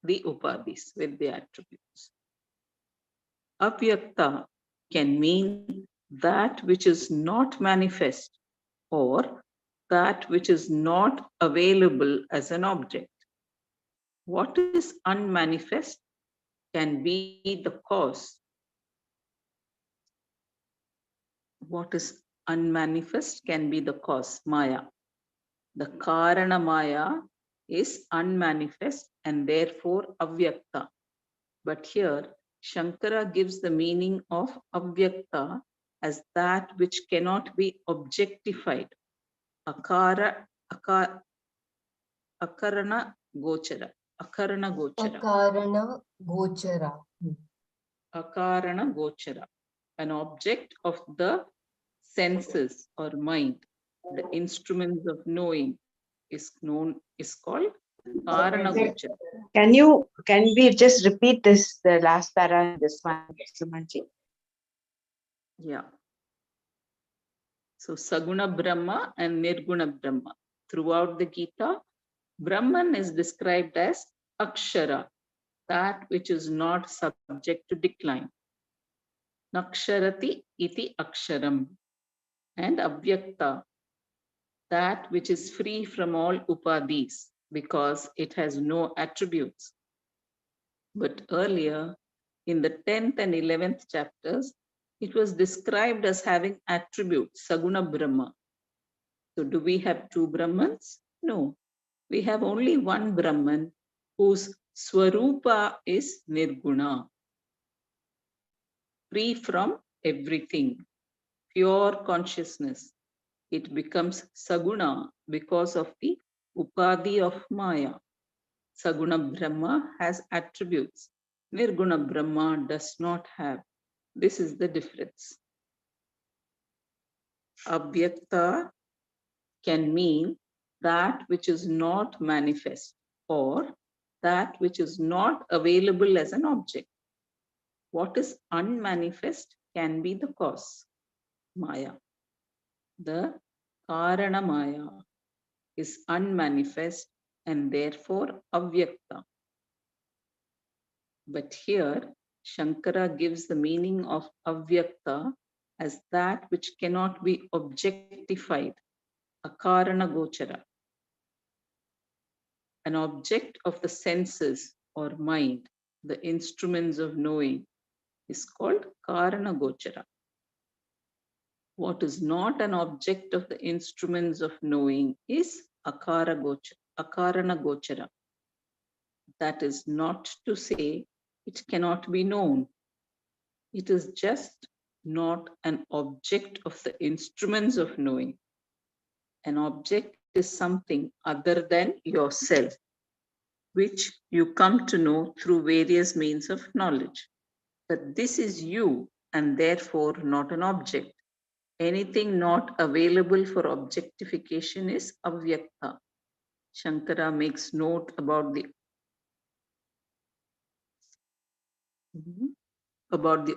the upadhis, with the attributes. Avyakta can mean that which is not manifest or that which is not available as an object. What is unmanifest can be the cause. What is unmanifest can be the cause, Maya. The Karana Maya is unmanifest and therefore Avyakta. But here, Shankara gives the meaning of Avyakta as that which cannot be objectified. Akarana Gochara. Akarana Gochara. Akarana Gochara. Akarana Gochara. An object of the senses or mind, the instruments of knowing is called Karana Gochara. Can we just repeat this, the last para and this one, Sumanji? Yeah. So Saguna Brahma and Nirguna Brahma. Throughout the Gita, Brahman is described as Akshara, that which is not subject to decline. Naksharati iti Aksharam. And Avyakta, that which is free from all upadis, because it has no attributes. But earlier, in the 10th and 11th chapters, it was described as having attributes, Saguna Brahma. So do we have two Brahmans? No. We have only one Brahman whose Swarupa is Nirguna, free from everything, pure consciousness. It becomes Saguna because of the Upadhi of Maya. Saguna Brahma has attributes. Nirguna Brahma does not have. This is the difference. Avyakta can mean that which is not manifest or that which is not available as an object. What is unmanifest can be the cause, Maya. The Karana Maya is unmanifest and therefore avyakta. But here, Shankara gives the meaning of avyakta as that which cannot be objectified, akarana gochara. An object of the senses or mind, the instruments of knowing, is called karana gochara. What is not an object of the instruments of knowing is akarana gochara. That is not to say it cannot be known. It is just not an object of the instruments of knowing. An object is something other than yourself, which you come to know through various means of knowledge. But this is you and therefore not an object. Anything not available for objectification is avyakta. Shankara makes note about the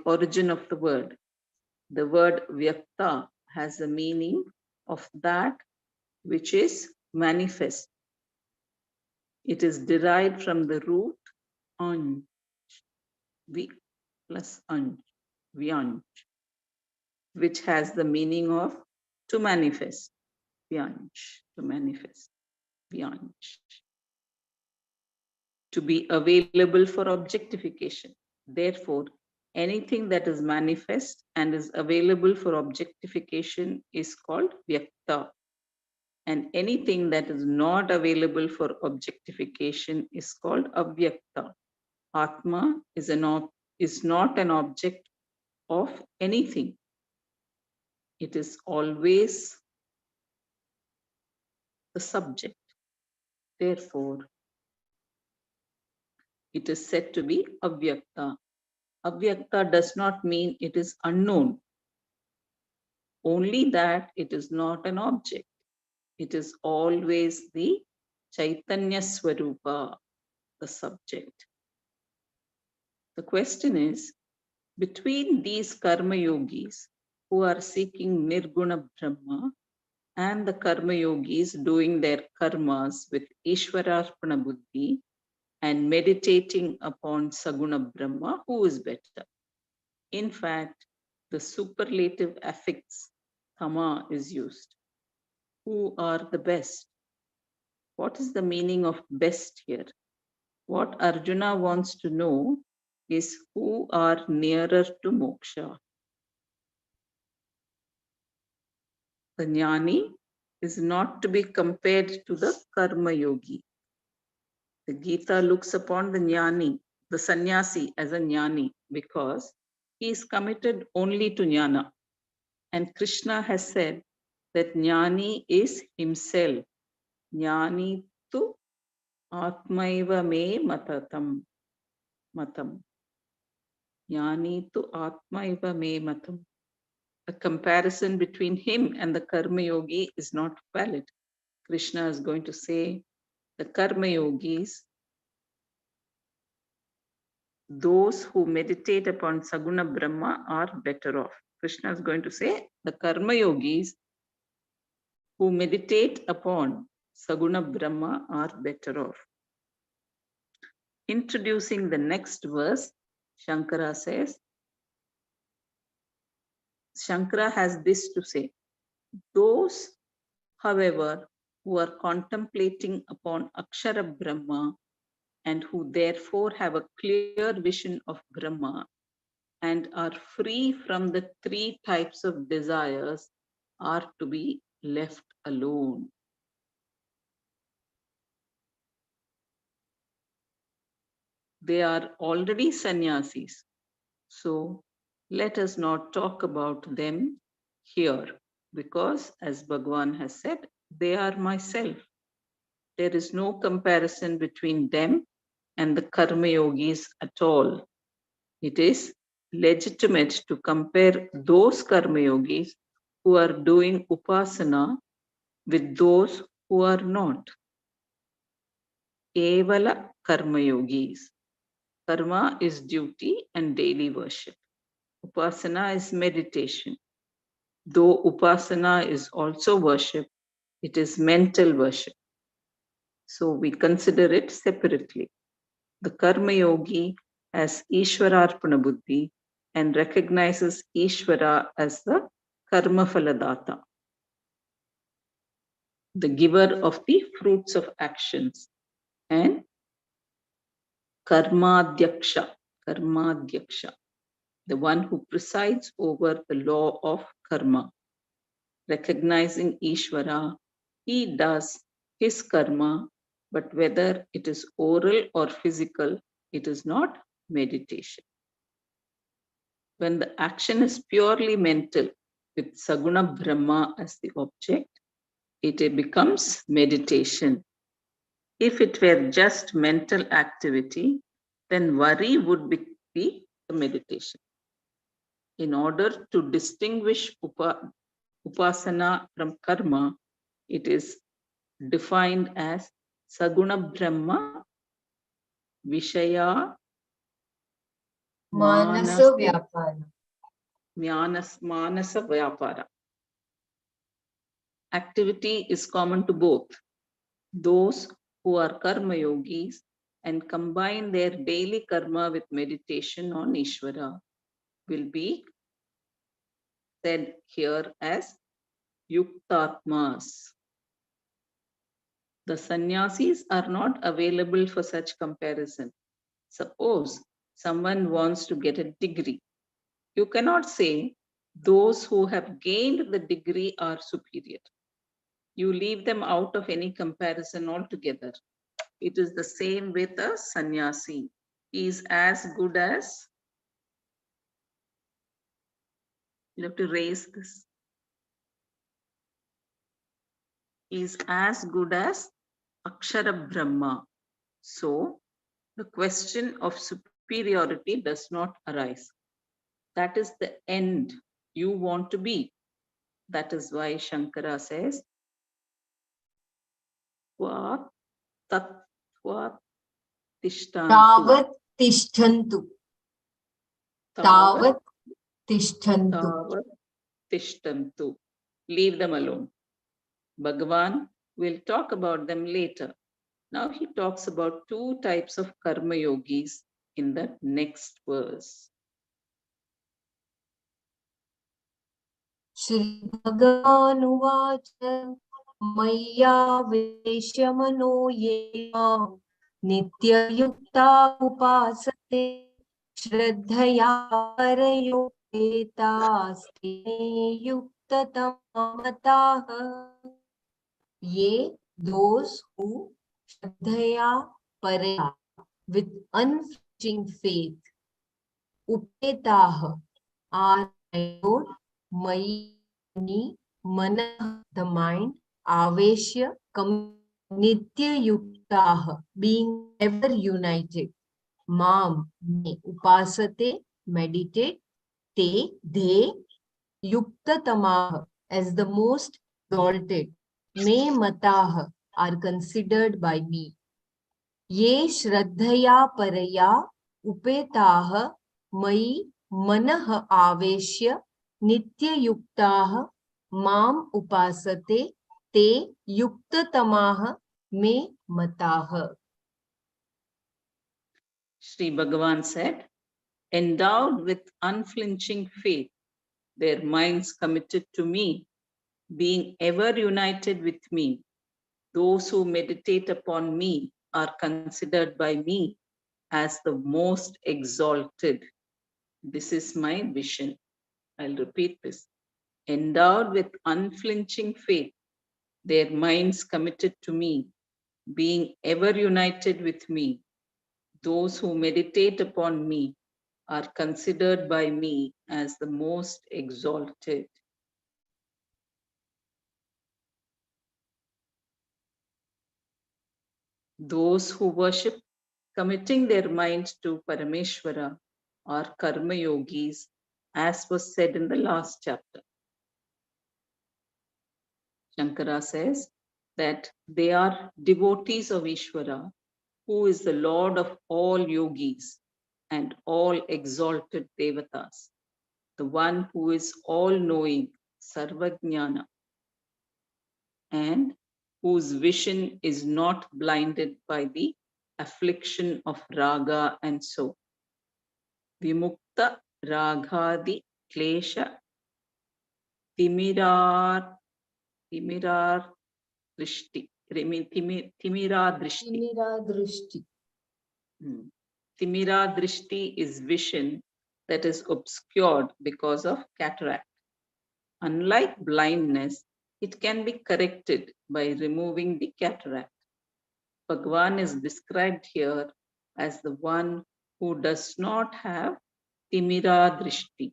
origin of the word. The word vyakta has the meaning of that which is manifest. It is derived from the root anj, v plus anj, vyanj, which has the meaning of to manifest, vyanj, to manifest, vyanj, to be available for objectification. Therefore, anything that is manifest and is available for objectification is called vyakta. And anything that is not available for objectification is called avyakta. Atma is not an object of anything. It is always the subject. Therefore, it is said to be avyakta. Avyakta does not mean it is unknown, only that it is not an object. It is always the Chaitanya Swarupa, the subject. The question is, between these karma yogis who are seeking Nirguna Brahma and the karma yogis doing their karmas with Ishwararpana Buddhi and meditating upon Saguna Brahma, who is better? In fact, the superlative affix tama is used. Who are the best? What is the meaning of best here? What Arjuna wants to know is who are nearer to moksha. The jnani is not to be compared to the karma yogi. The Gita looks upon the jnani, the sannyasi, as a jnani because he is committed only to jnana. And Krishna has said that jnani is himself. Jnani tu atmaiva me matam. Jnani tu atmaiva me matam. A comparison between him and the karma yogi is not valid. Krishna is going to say the karma yogis, those who meditate upon Saguna Brahma are better off. Krishna is going to say the karma yogis who meditate upon Saguna Brahma are better off. Introducing the next verse, Shankara says, Shankara has this to say, those, however, who are contemplating upon Akshara Brahma and who therefore have a clear vision of Brahma and are free from the three types of desires are to be left alone. They are already sannyasis, so let us not talk about them here, because as Bhagavan has said, they are myself. There is no comparison between them and the karma yogis at all. It is legitimate to compare those karma yogis who are doing upasana with those who are not. Evala karma yogis. Karma is duty and daily worship. Upasana is meditation. Though upasana is also worship, it is mental worship. So we consider it separately. The karma yogi has Ishwararpana buddhi and recognizes Ishvara as the karma phaladata, the giver of the fruits of actions, and karmadyaksha, the one who presides over the law of karma. Recognizing Ishvara, he does his karma, but whether it is oral or physical, it is not meditation. When the action is purely mental, with Saguna Brahma as the object, it becomes meditation. If it were just mental activity, then worry would be the meditation. In order to distinguish upasana from karma, it is defined as Saguna Brahma Vishaya Manasa Vyapara. Manasa Vyapara. Activity is common to both. Those who are karma yogis and combine their daily karma with meditation on Ishvara will be said here as Yuktatmas. The sannyasis are not available for such comparison. Suppose someone wants to get a degree. You cannot say those who have gained the degree are superior. You leave them out of any comparison altogether. It is the same with a sannyasi. He is as good as, you have to raise this. He is as good as Akshara Brahma. So the question of superiority does not arise. That is the end you want to be. That is why Shankara says, Tvat Tattvat Tishtantu. Tavat Tishtantu. Tavat Tishtantu. Tavat Tishtantu. Leave them alone. Bhagavan will talk about them later. Now he talks about two types of karma yogis in the next verse. Shri Bhaganuvacha Maya Veshya Ye Nitya Yukta Upasate Shraddhaya Parayoketa Stene Yukta Tamataha. Ye, those who Shraddhaya Paraya, with unflinching faith, Upetaha, are adored, Mayi, Mana, the mind, Aveshya, Nitya Yuktaha, being ever united, Mam, me, Upasate, meditate, Te, they, Yukta Tamaha, as the most exalted, Me Mataha, are considered by me. Ye shraddhaya paraya upetaha mai manah aveshya nityayuktaha mam upasate te yuktatamaha me mataha. Sri Bhagavan said, endowed with unflinching faith, their minds committed to me, being ever united with me, those who meditate upon me are considered by me as the most exalted. This is my vision. I'll repeat this. Endowed with unflinching faith, their minds committed to me, being ever united with me, those who meditate upon me are considered by me as the most exalted. Those who worship, committing their mind to Parameshwara, are karma yogis, as was said in the last chapter. Shankara says that they are devotees of Ishvara, who is the Lord of all yogis and all exalted devatas, the one who is all-knowing, Sarvajnana, and whose vision is not blinded by the affliction of raga and so. Vimukta raghadi klesha timirar drishti. Timira drishti. Timira drishti is vision that is obscured because of cataract. Unlike blindness, it can be corrected by removing the cataract. Bhagavan is described here as the one who does not have timira drishti.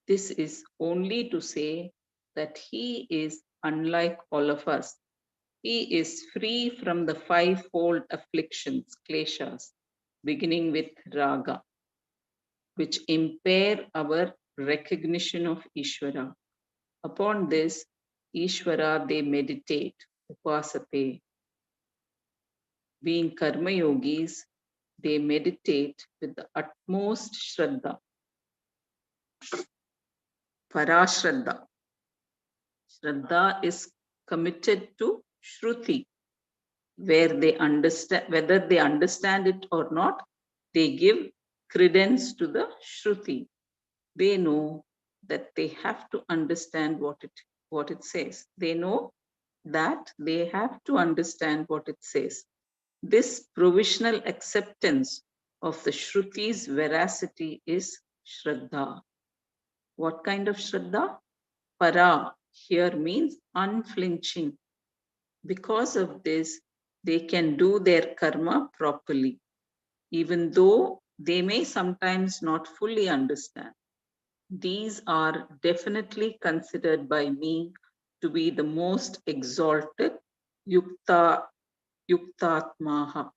This is only to say that he is unlike all of us. He is free from the fivefold afflictions, kleshas, beginning with raga, which impair our recognition of Ishvara. Upon this, Ishvara they meditate, upasate. Being karma yogis, they meditate with the utmost shraddha, parashraddha. Shraddha is committed to Shruti, where they understand, whether they understand it or not, they give credence to the Shruti. They know that they have to understand what it says. They know that they have to understand what it says. This provisional acceptance of the Shruti's veracity is Shraddha. What kind of Shraddha? Para here means unflinching. Because of this, they can do their karma properly, even though they may sometimes not fully understand. These are definitely considered by me to be the most exalted yuktatmaha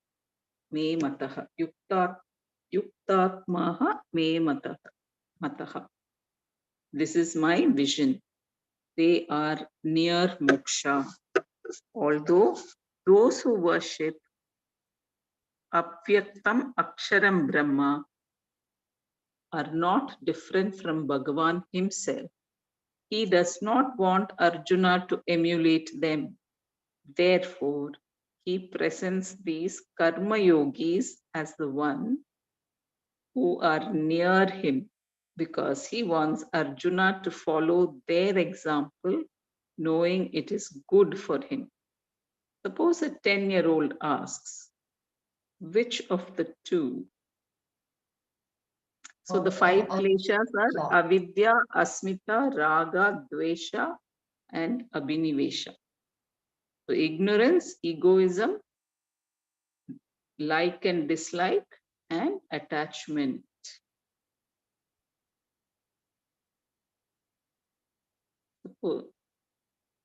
me mataha. Yuktatmaha me mataha. This is my vision. They are near moksha. Although those who worship Apyaktam Aksharam Brahma are not different from Bhagavan himself, he does not want Arjuna to emulate them. Therefore, he presents these karma yogis as the one who are near him, because he wants Arjuna to follow their example, knowing it is good for him. Suppose a 10-year-old asks, which of the two? So the five kleshas are avidya, asmita, raga, dvesha, and abhinivesha. So ignorance, egoism, like and dislike, and attachment.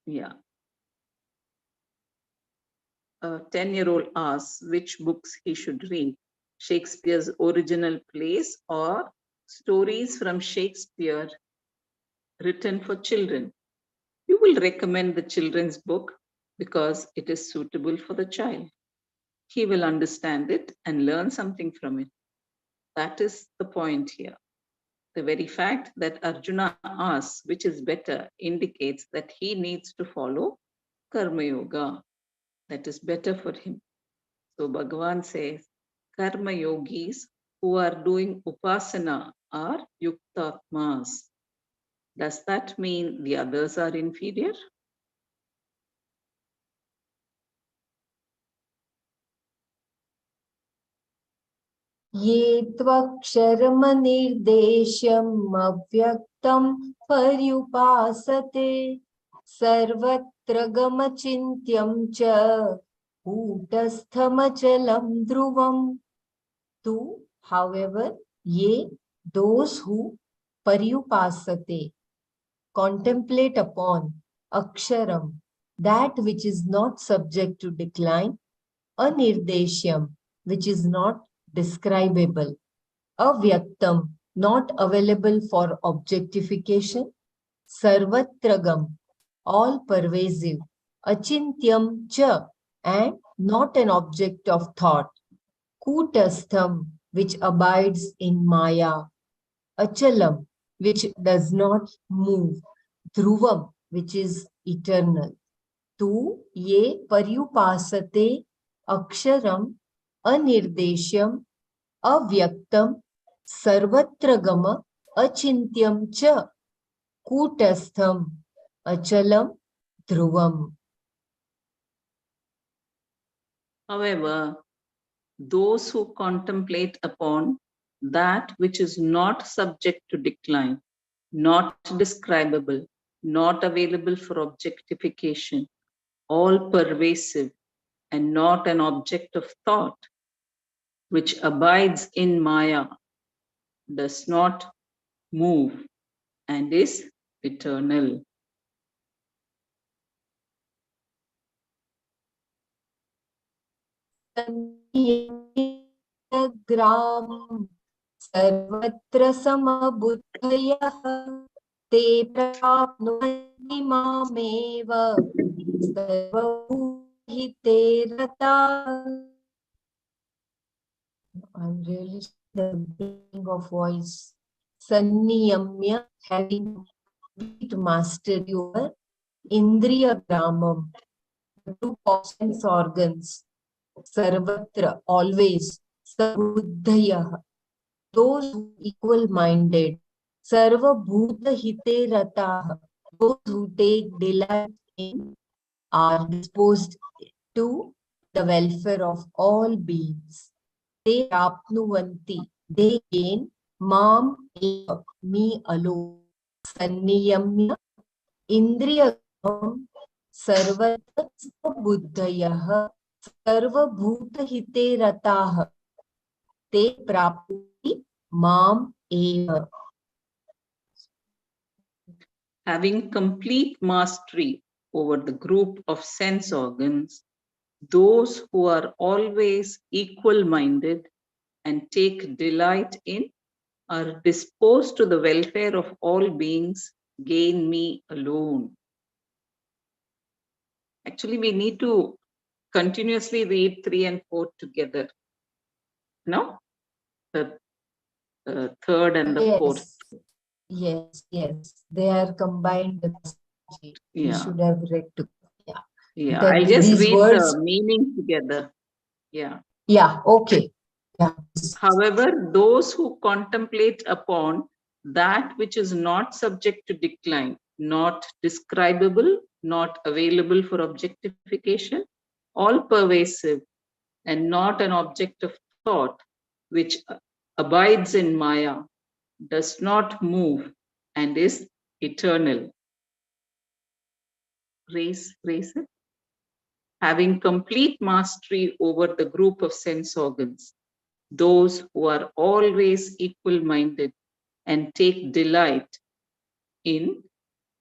Yeah. A 10-year-old asks which books he should read, Shakespeare's original plays or stories from Shakespeare written for children. You will recommend the children's book because it is suitable for the child. He will understand it and learn something from it. That is the point here. The very fact that Arjuna asks which is better indicates that he needs to follow Karma Yoga. That is better for him. So Bhagavan says, Karma Yogis who are doing Upasana are Yuktatmas. Does that mean the others are inferior? ये त्वक्षरमनिर्देश्यम् अव्यक्तं पर्युपासते सर्वत्र गमचिन्त्यं च कूटस्थमचलं ध्रुवम्. Tu, however, ye, those who paryupasate, contemplate upon, aksharam, that which is not subject to decline, anirdeshyam, which is not describable, avyaktam, not available for objectification, sarvatragam, all pervasive, achintyam cha, and not an object of thought, kutastham, which abides in Maya, achalam, which does not move, dhruvam, which is eternal. Tu ye paryupasate aksharam anirdeshyam avyaktam sarvatragama achintyam cha kutastham achalam dhruvam. However, those who contemplate upon that which is not subject to decline, not describable, not available for objectification, all pervasive, and not an object of thought, which abides in Maya, does not move, and is eternal. Gram sarvatra samabuddhayah te prapnuvanti mameva sarvabhute ratah. I'm really the beginning of voice. Sanniyamya, having complete mastery over Indriya Gramam, the two sense organs, Sarvatra, always, Sabuddhaya, those who equal-minded, Sarva Bhuta Hite Ratah, those who take delight in are disposed to the welfare of all beings. They apnuvanti, they gain mam eva, me alone. Sanniyamya indriyam sarvatra buddhayah sarvabhutahite ratah te prapti mam eva. Having complete mastery over the group of sense organs, those who are always equal-minded and take delight in are disposed to the welfare of all beings, gain me alone. Actually, we need to continuously read 3 and 4 together. No? The third and the fourth. Yes, they are combined. You should have read together. Yeah, I'll just read the meaning together. Yeah, okay. Yeah. However, those who contemplate upon that which is not subject to decline, not describable, not available for objectification, all pervasive, and not an object of thought, which abides in Maya, does not move, and is eternal. Raise it. Having complete mastery over the group of sense organs, those who are always equal-minded and take delight in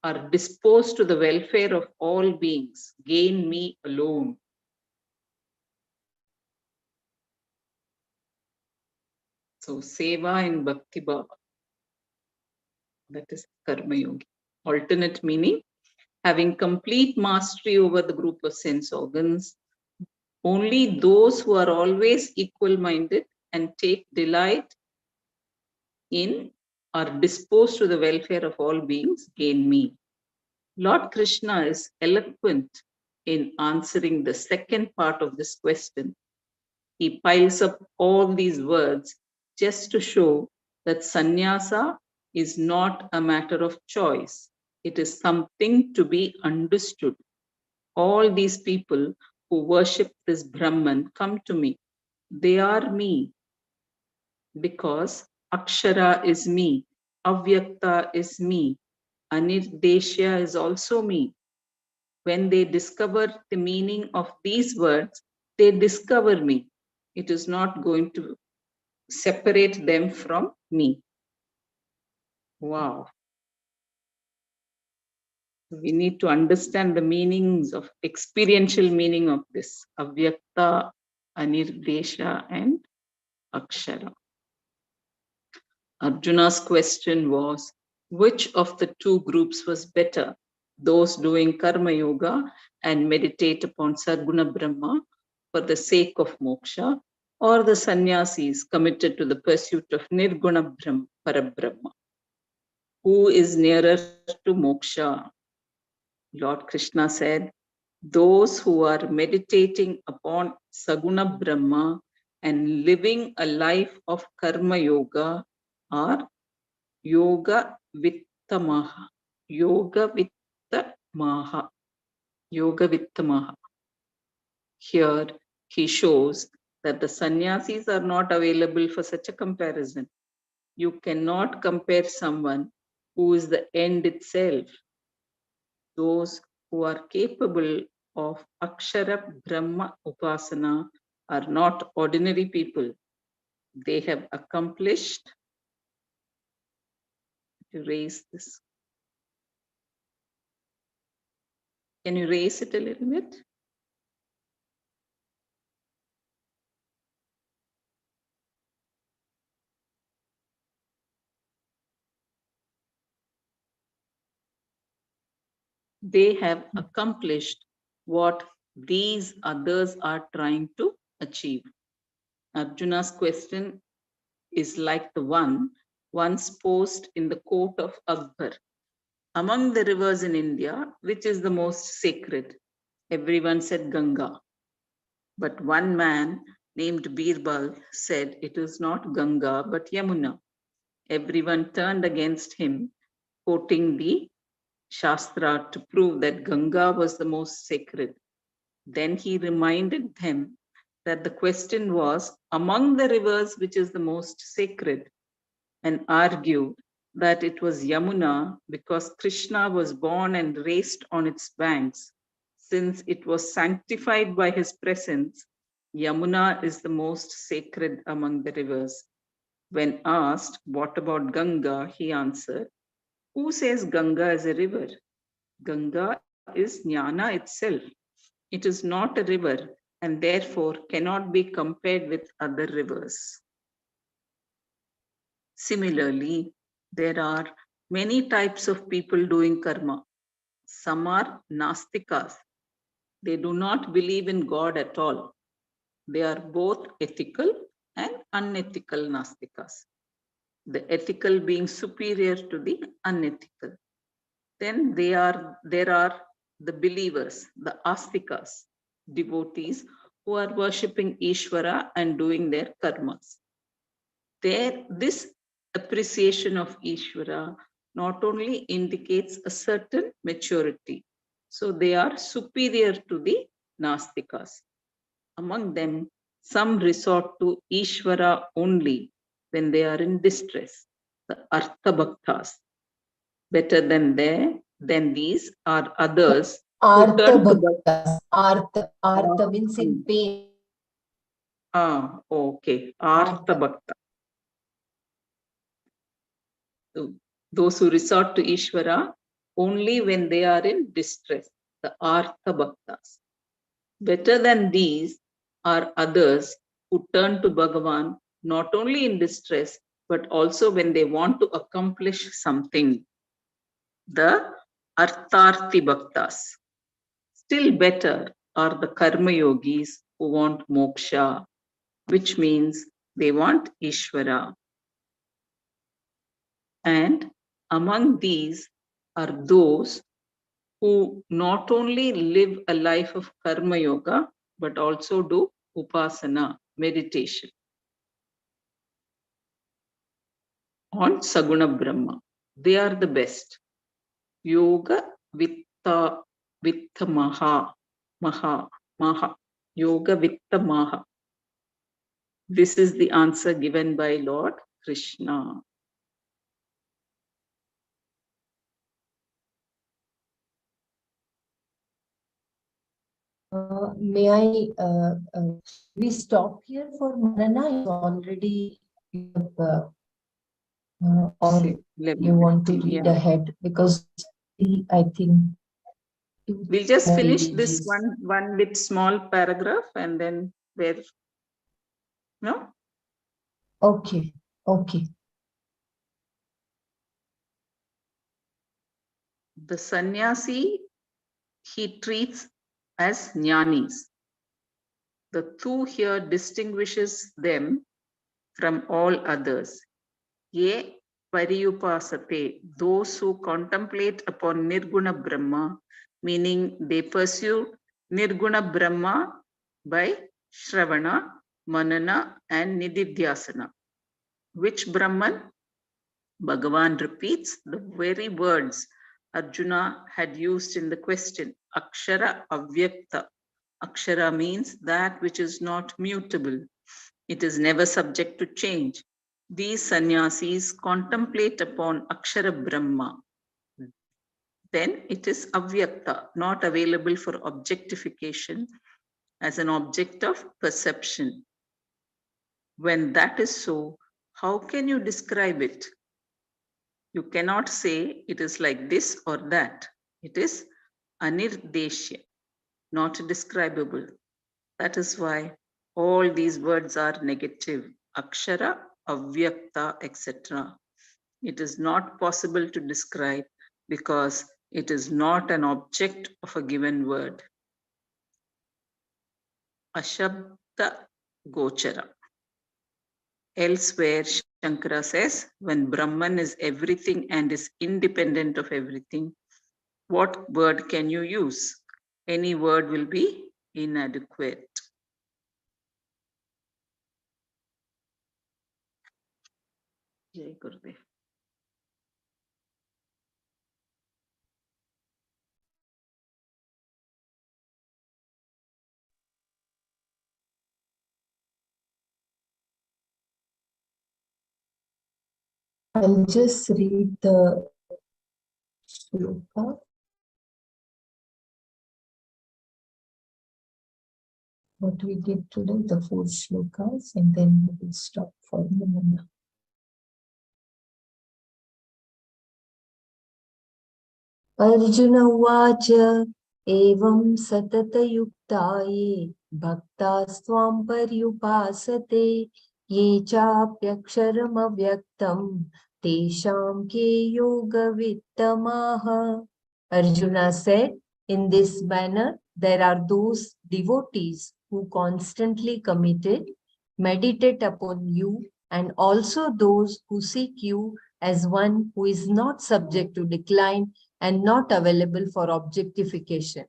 are disposed to the welfare of all beings, gain me alone. So, Seva in Bhakti Bhava, that is Karma Yogi. Alternate meaning, having complete mastery over the group of sense organs. Only those who are always equal-minded and take delight in or disposed to the welfare of all beings gain me. Lord Krishna is eloquent in answering the second part of this question. He piles up all these words just to show that sannyasa is not a matter of choice. It is something to be understood. All these people who worship this Brahman come to me. They are me because Akshara is me, Avyakta is me, Anirdeshya is also me. When they discover the meaning of these words, they discover me. It is not going to separate them from me. Wow. We need to understand the meanings of experiential meaning of this Avyakta, Anirdesha, and Akshara. Arjuna's question was, which of the two groups was better? Those doing Karma Yoga and meditate upon Sarguna Brahma for the sake of moksha, or the sannyasis committed to the pursuit of Nirguna Brahma, Parabrahma? Who is nearer to moksha? Lord Krishna said, those who are meditating upon Saguna Brahma and living a life of Karma Yoga are Yoga Vittamaha. Yoga Vittamaha. Yoga Vittamaha. Here he shows that the sannyasis are not available for such a comparison. You cannot compare someone who is the end itself. Those who are capable of Akshara Brahma Upasana are not ordinary people. They have accomplished, to raise this. Can you raise it a little bit? They have accomplished what these others are trying to achieve. Arjuna's question is like the one once posed in the court of Akbar. Among the rivers in India, which is the most sacred? Everyone said Ganga. But one man named Birbal said it is not Ganga but Yamuna. Everyone turned against him, quoting the Shastra to prove that Ganga was the most sacred. Then he reminded them that the question was among the rivers which is the most sacred, and argued that it was Yamuna because Krishna was born and raised on its banks. Since it was sanctified by his presence, Yamuna is the most sacred among the rivers. When asked, what about Ganga, he answered, who says Ganga is a river? Ganga is Jnana itself. It is not a river and therefore cannot be compared with other rivers. Similarly, there are many types of people doing karma. Some are Nastikas. They do not believe in God at all. They are both ethical and unethical Nastikas. The ethical being superior to the unethical. Then there are the believers, the Astikas, devotees who are worshipping Ishvara and doing their karmas. This appreciation of Ishvara not only indicates a certain maturity, so they are superior to the Nastikas. Among them, some resort to Ishvara only when they are in distress, the Artha Bhaktas. Better than these are others who turn to Bhaktas. Artha means in pain. Okay. Artha Bhakta. So, those who resort to Ishvara only when they are in distress, the Artha Bhaktas. Better than these are others who turn to Bhagavan not only in distress, but also when they want to accomplish something, the Artharthi Bhaktas. Still better are the Karma Yogis who want moksha, which means they want Ishvara. And among these are those who not only live a life of Karma Yoga, but also do Upasana, meditation on Saguna Brahma. They are the best. Yoga Vitta Maha. Yoga Vitta Maha. This is the answer given by Lord Krishna. May I, we stop here for Manana? It's already, or you want to read ahead? Because I think we'll just finish this one with small paragraph and then where, no? Okay, okay. The sannyasi he treats as jnanis. The two here distinguishes them from all others. Ye pariyupasate, those who contemplate upon Nirguna Brahma, meaning they pursue Nirguna Brahma by Shravana, Manana and Nididhyasana. Which Brahman? Bhagavan repeats the very words Arjuna had used in the question, Akshara Avyakta. Akshara means that which is not mutable. It is never subject to change. These sannyasis contemplate upon Akshara Brahma. Then it is Avyakta, not available for objectification as an object of perception. When that is so, how can you describe it? You cannot say it is like this or that. It is anirdeshya, not describable. That is why all these words are negative. Akshara, avyakta, etc. It is not possible to describe because it is not an object of a given word. Ashabda gochara. Elsewhere, Shankara says, when Brahman is everything and is independent of everything, what word can you use? Any word will be inadequate. Jai Gurudev. I'll just read the shloka. What we did today, the 4 shlokas, and then we will stop for Manana. Arjuna Uvacha Evam Satatayuktaye Bhaktasvam Paryupasate Ye Chapyaksharam Avyaktam Tesham Ke Yoga Vittamaha. Arjuna said, in this manner, there are those devotees who constantly meditate upon you, and also those who seek you as one who is not subject to decline and not available for objectification.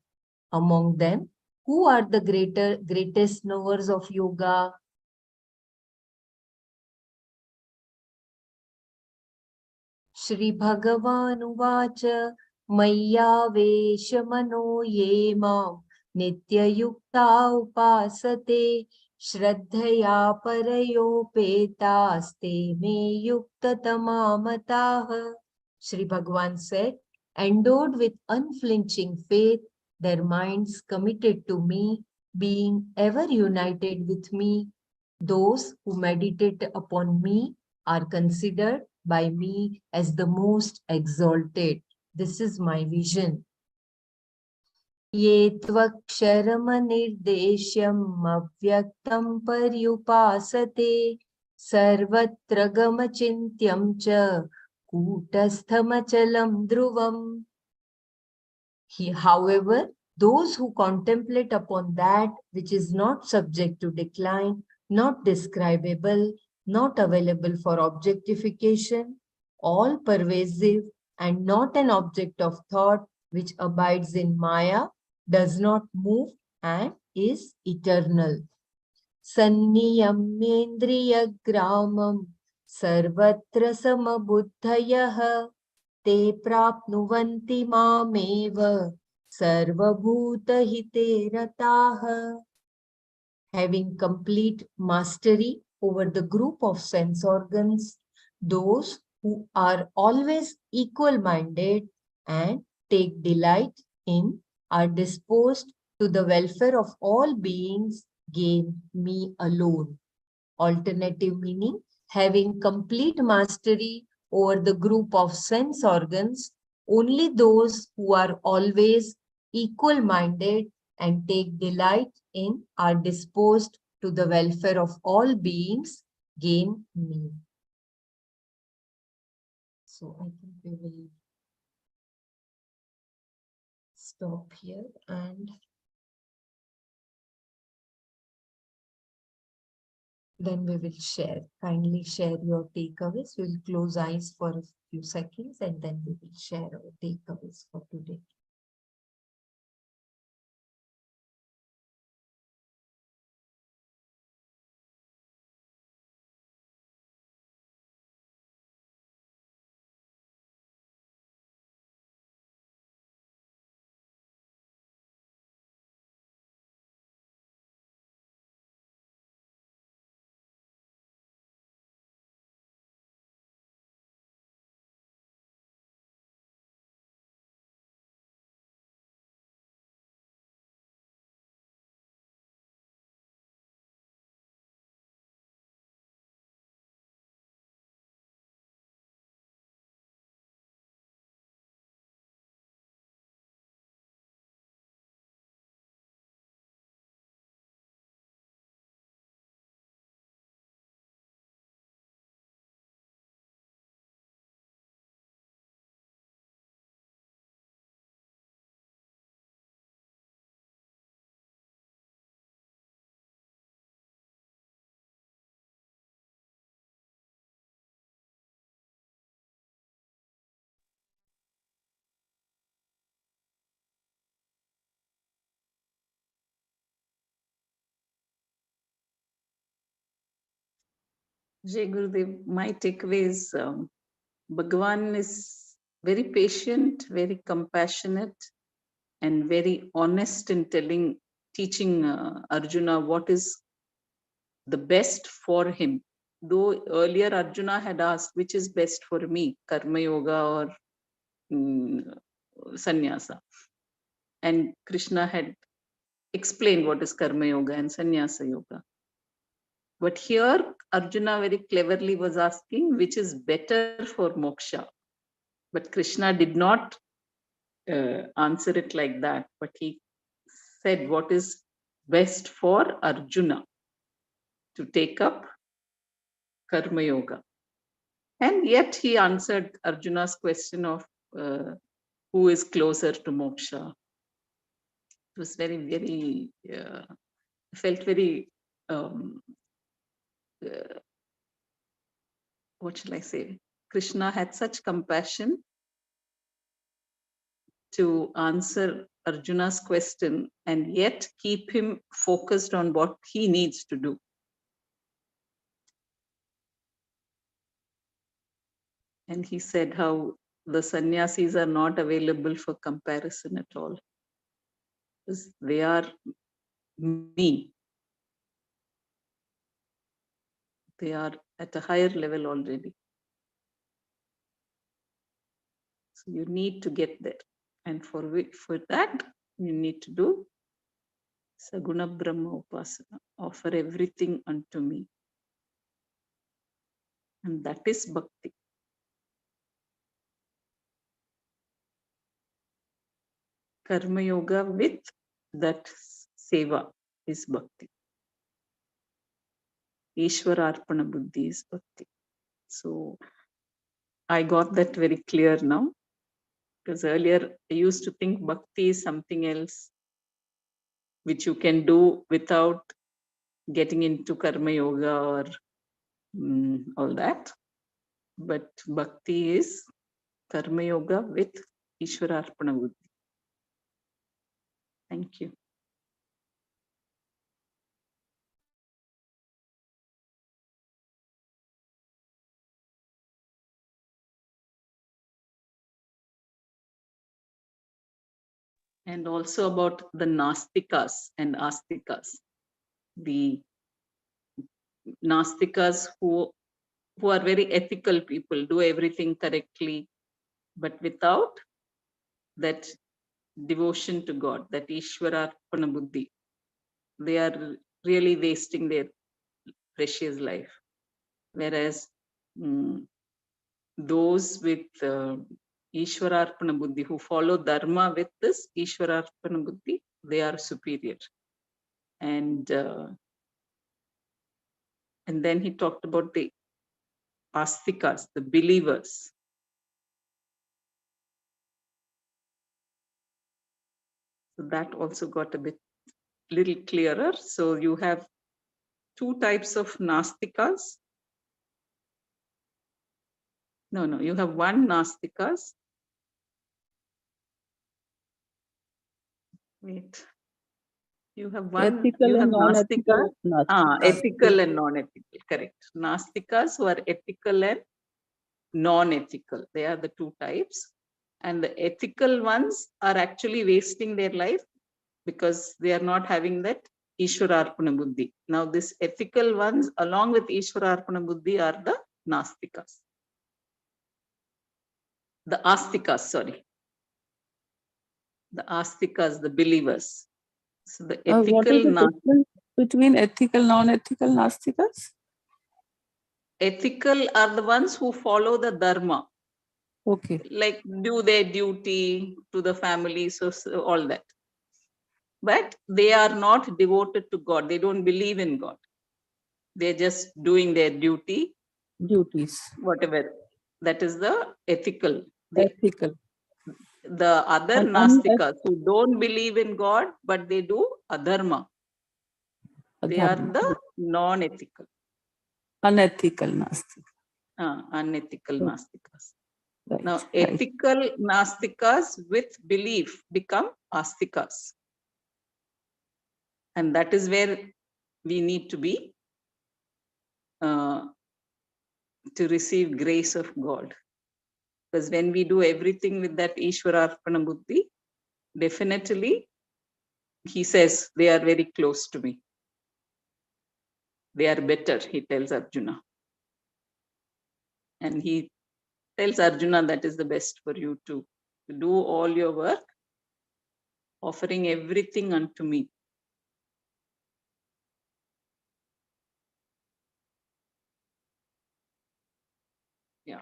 Among them, who are the greatest knowers of yoga? Shri Bhagavan Uvacha Mayya Mano Ye Mam Nitya Yukta Upasate Shraddhaya Parayopetaste Me Yukta Tamamataha. Shri Bhagavan said, endowed with unflinching faith, their minds committed to me, being ever united with me, those who meditate upon me are considered by me as the most exalted. This is my vision. Ye tvaksharamanirdesyam avyaktam paryupasate sarvatra gamachintyam cha kutasthamachalam dhruvam. However, those who contemplate upon that which is not subject to decline, not describable, not available for objectification, all pervasive and not an object of thought, which abides in Maya, does not move and is eternal. Sanniyamendriyagramam sarvatra samabuddhayah te prapnuvanti mameva sarvabhutahite rataha. Having complete mastery over the group of sense organs, those who are always equal-minded and take delight in are disposed to the welfare of all beings gain me alone. Alternative meaning, having complete mastery over the group of sense organs, only those who are always equal-minded and take delight in are disposed to the welfare of all beings gain me. So I think we will stop here and then we will share. Kindly share your takeaways. We'll close eyes for a few seconds and then we will share our takeaways for today. Jai Gurudev, my takeaway is Bhagavan is very patient, very compassionate, and very honest in teaching Arjuna what is the best for him. Though earlier Arjuna had asked, which is best for me, Karma Yoga or Sannyasa. And Krishna had explained what is Karma Yoga and Sannyasa Yoga. But here Arjuna very cleverly was asking, which is better for moksha. But Krishna did not answer it like that, but he said what is best for Arjuna to take up Karma Yoga. And yet he answered Arjuna's question of who is closer to moksha. It was very, very, felt very, what shall I say? Krishna had such compassion to answer Arjuna's question and yet keep him focused on what he needs to do. And he said how the sannyasis are not available for comparison at all, because they are me. They are at a higher level already. So you need to get there. And for that, you need to do Saguna Brahma Upasana, offer everything unto me. And that is bhakti. Karma Yoga with that seva is bhakti. Ishwararpana Buddhi is bhakti. So I got that very clear now. Because earlier I used to think bhakti is something else which you can do without getting into karma yoga or all that. But bhakti is karma yoga with Ishwararpana buddhi. Thank you. And also about the Nastikas and Astikas. The Nastikas who are very ethical people, do everything correctly, but without that devotion to God, that Ishwararpana buddhi. They are really wasting their precious life. Whereas those with Ishwararpana buddhi, who follow dharma with this Ishwararpana buddhi, they are superior. And then he talked about the astikas, the believers. So that also got a little clearer. So you have two types of nastikas. No, you have one nastikas. Wait. You have one. Ethical you have and non-ethical. Ethical and non-ethical. Correct. Nastikas who are ethical and non-ethical. They are the two types. And the ethical ones are actually wasting their life because they are not having that Ishwararpana buddhi. Now, this ethical ones, along with Ishwararpana buddhi, are the Nastikas. The Astikas, sorry. The Astikas, the believers. So the ethical. What is the difference between ethical, non-ethical Nastikas? Ethical are the ones who follow the dharma. Okay. Like do their duty to the family, so all that. But they are not devoted to God. They don't believe in God. They're just doing their duty. Duties. Whatever. That is the ethical. Ethical. The other Nastikas who don't believe in God, but they do adharma. They are the non-ethical. Unethical Nastikas. Unethical Nastikas. Right. Now, ethical Nastikas with belief become Astikas. And that is where we need to be to receive grace of God. Because when we do everything with that Ishwararpana buddhi, definitely he says they are very close to me. They are better, he tells Arjuna. And he tells Arjuna that is the best for you to do all your work, offering everything unto me. Yeah.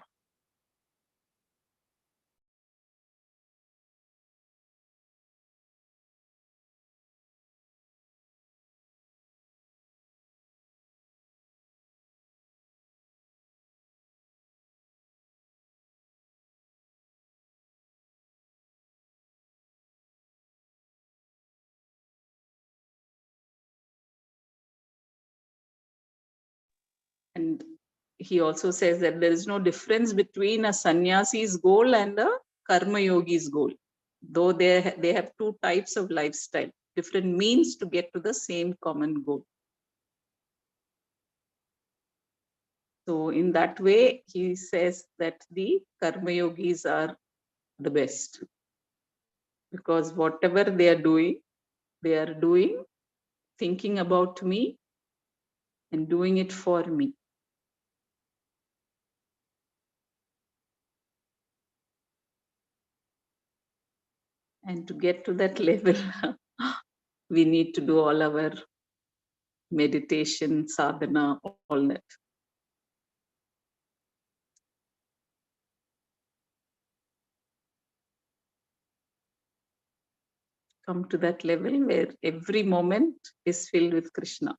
And he also says that there is no difference between a sannyasi's goal and a karma yogi's goal. Though they have two types of lifestyle, different means to get to the same common goal. So in that way, he says that the karma yogis are the best. Because whatever they are doing thinking about me and doing it for me. And to get to that level, we need to do all our meditation, sadhana, all that. Come to that level where every moment is filled with Krishna.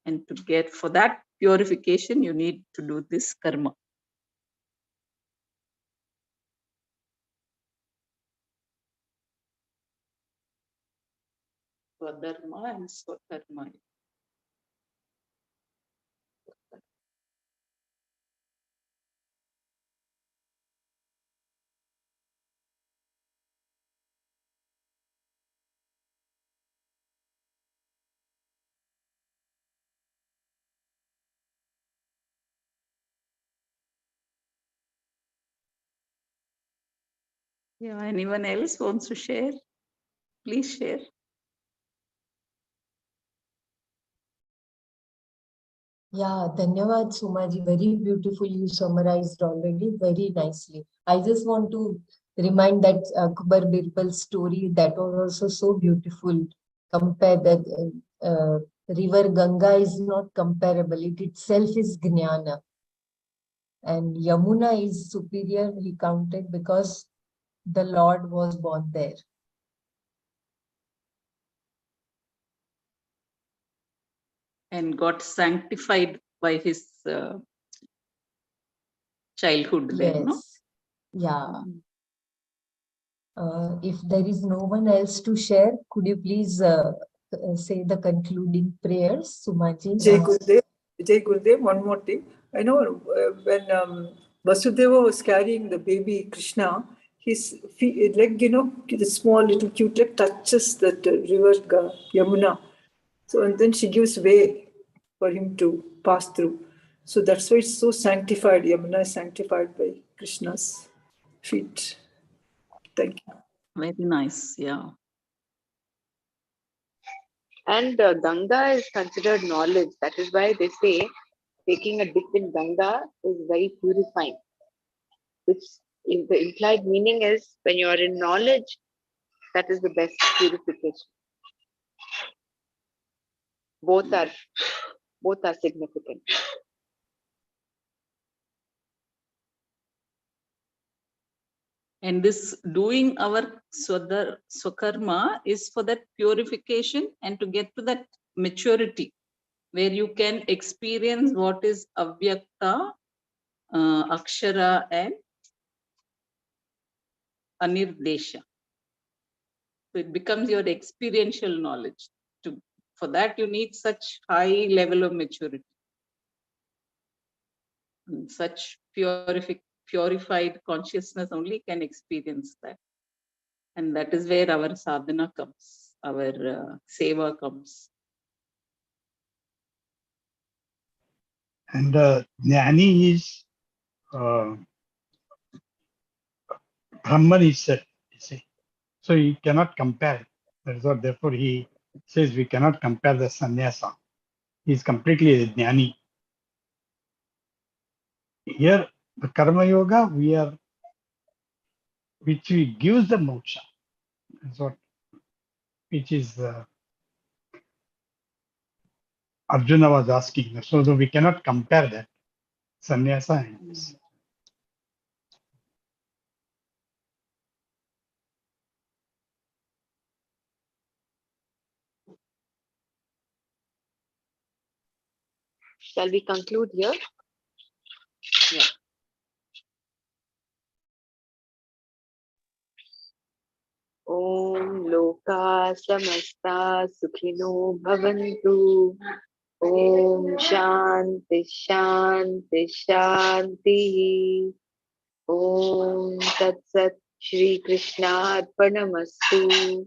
And to get for that purification, you need to do this karma. Swadharma and Swakarma. Yeah, anyone else wants to share? Please share. Yeah, Dhanyavad Sumaji. Very beautiful. You summarized already very nicely. I just want to remind that Akbar Birbal's story that was also so beautiful. Compare that river Ganga is not comparable. It itself is Jnana. And Yamuna is superior, he counted, because the Lord was born there. And got sanctified by his childhood there, no? Yes. Yeah. If there is no one else to share, could you please say the concluding prayers, Sumaji? Jai Gurudev, one more thing. I know when Vasudeva was carrying the baby Krishna, his leg, the small little cute leg touches that river Yamuna. So, and then she gives way for him to pass through. So that's why it's so sanctified. Yamuna is sanctified by Krishna's feet. Thank you. Very nice, yeah. And Ganga is considered knowledge. That is why they say taking a dip in Ganga is very purifying. Which the implied meaning is when you are in knowledge, that is the best purification. Both are significant. And this doing our Swakarma is for that purification and to get to that maturity where you can experience what is Avyakta, Akshara and Anirdesha. So it becomes your experiential knowledge. For that you need such high level of maturity. And such purified consciousness only can experience that. And that is where our sadhana comes, our seva comes. And Jnani is Brahman is said, you see. So he cannot compare. That is what, therefore, he says we cannot compare the sannyasa. He is completely a Jnani. Here, the Karma Yoga, which gives the moksha. That's what, which is Arjuna was asking. So we cannot compare that sannyasa and this. Shall we conclude here? Yeah. Om Loka Samasta Sukhino Bhavantu. Om Shanti Shanti Shanti. Om Tat Sat Shri Krishna Arpanamastu.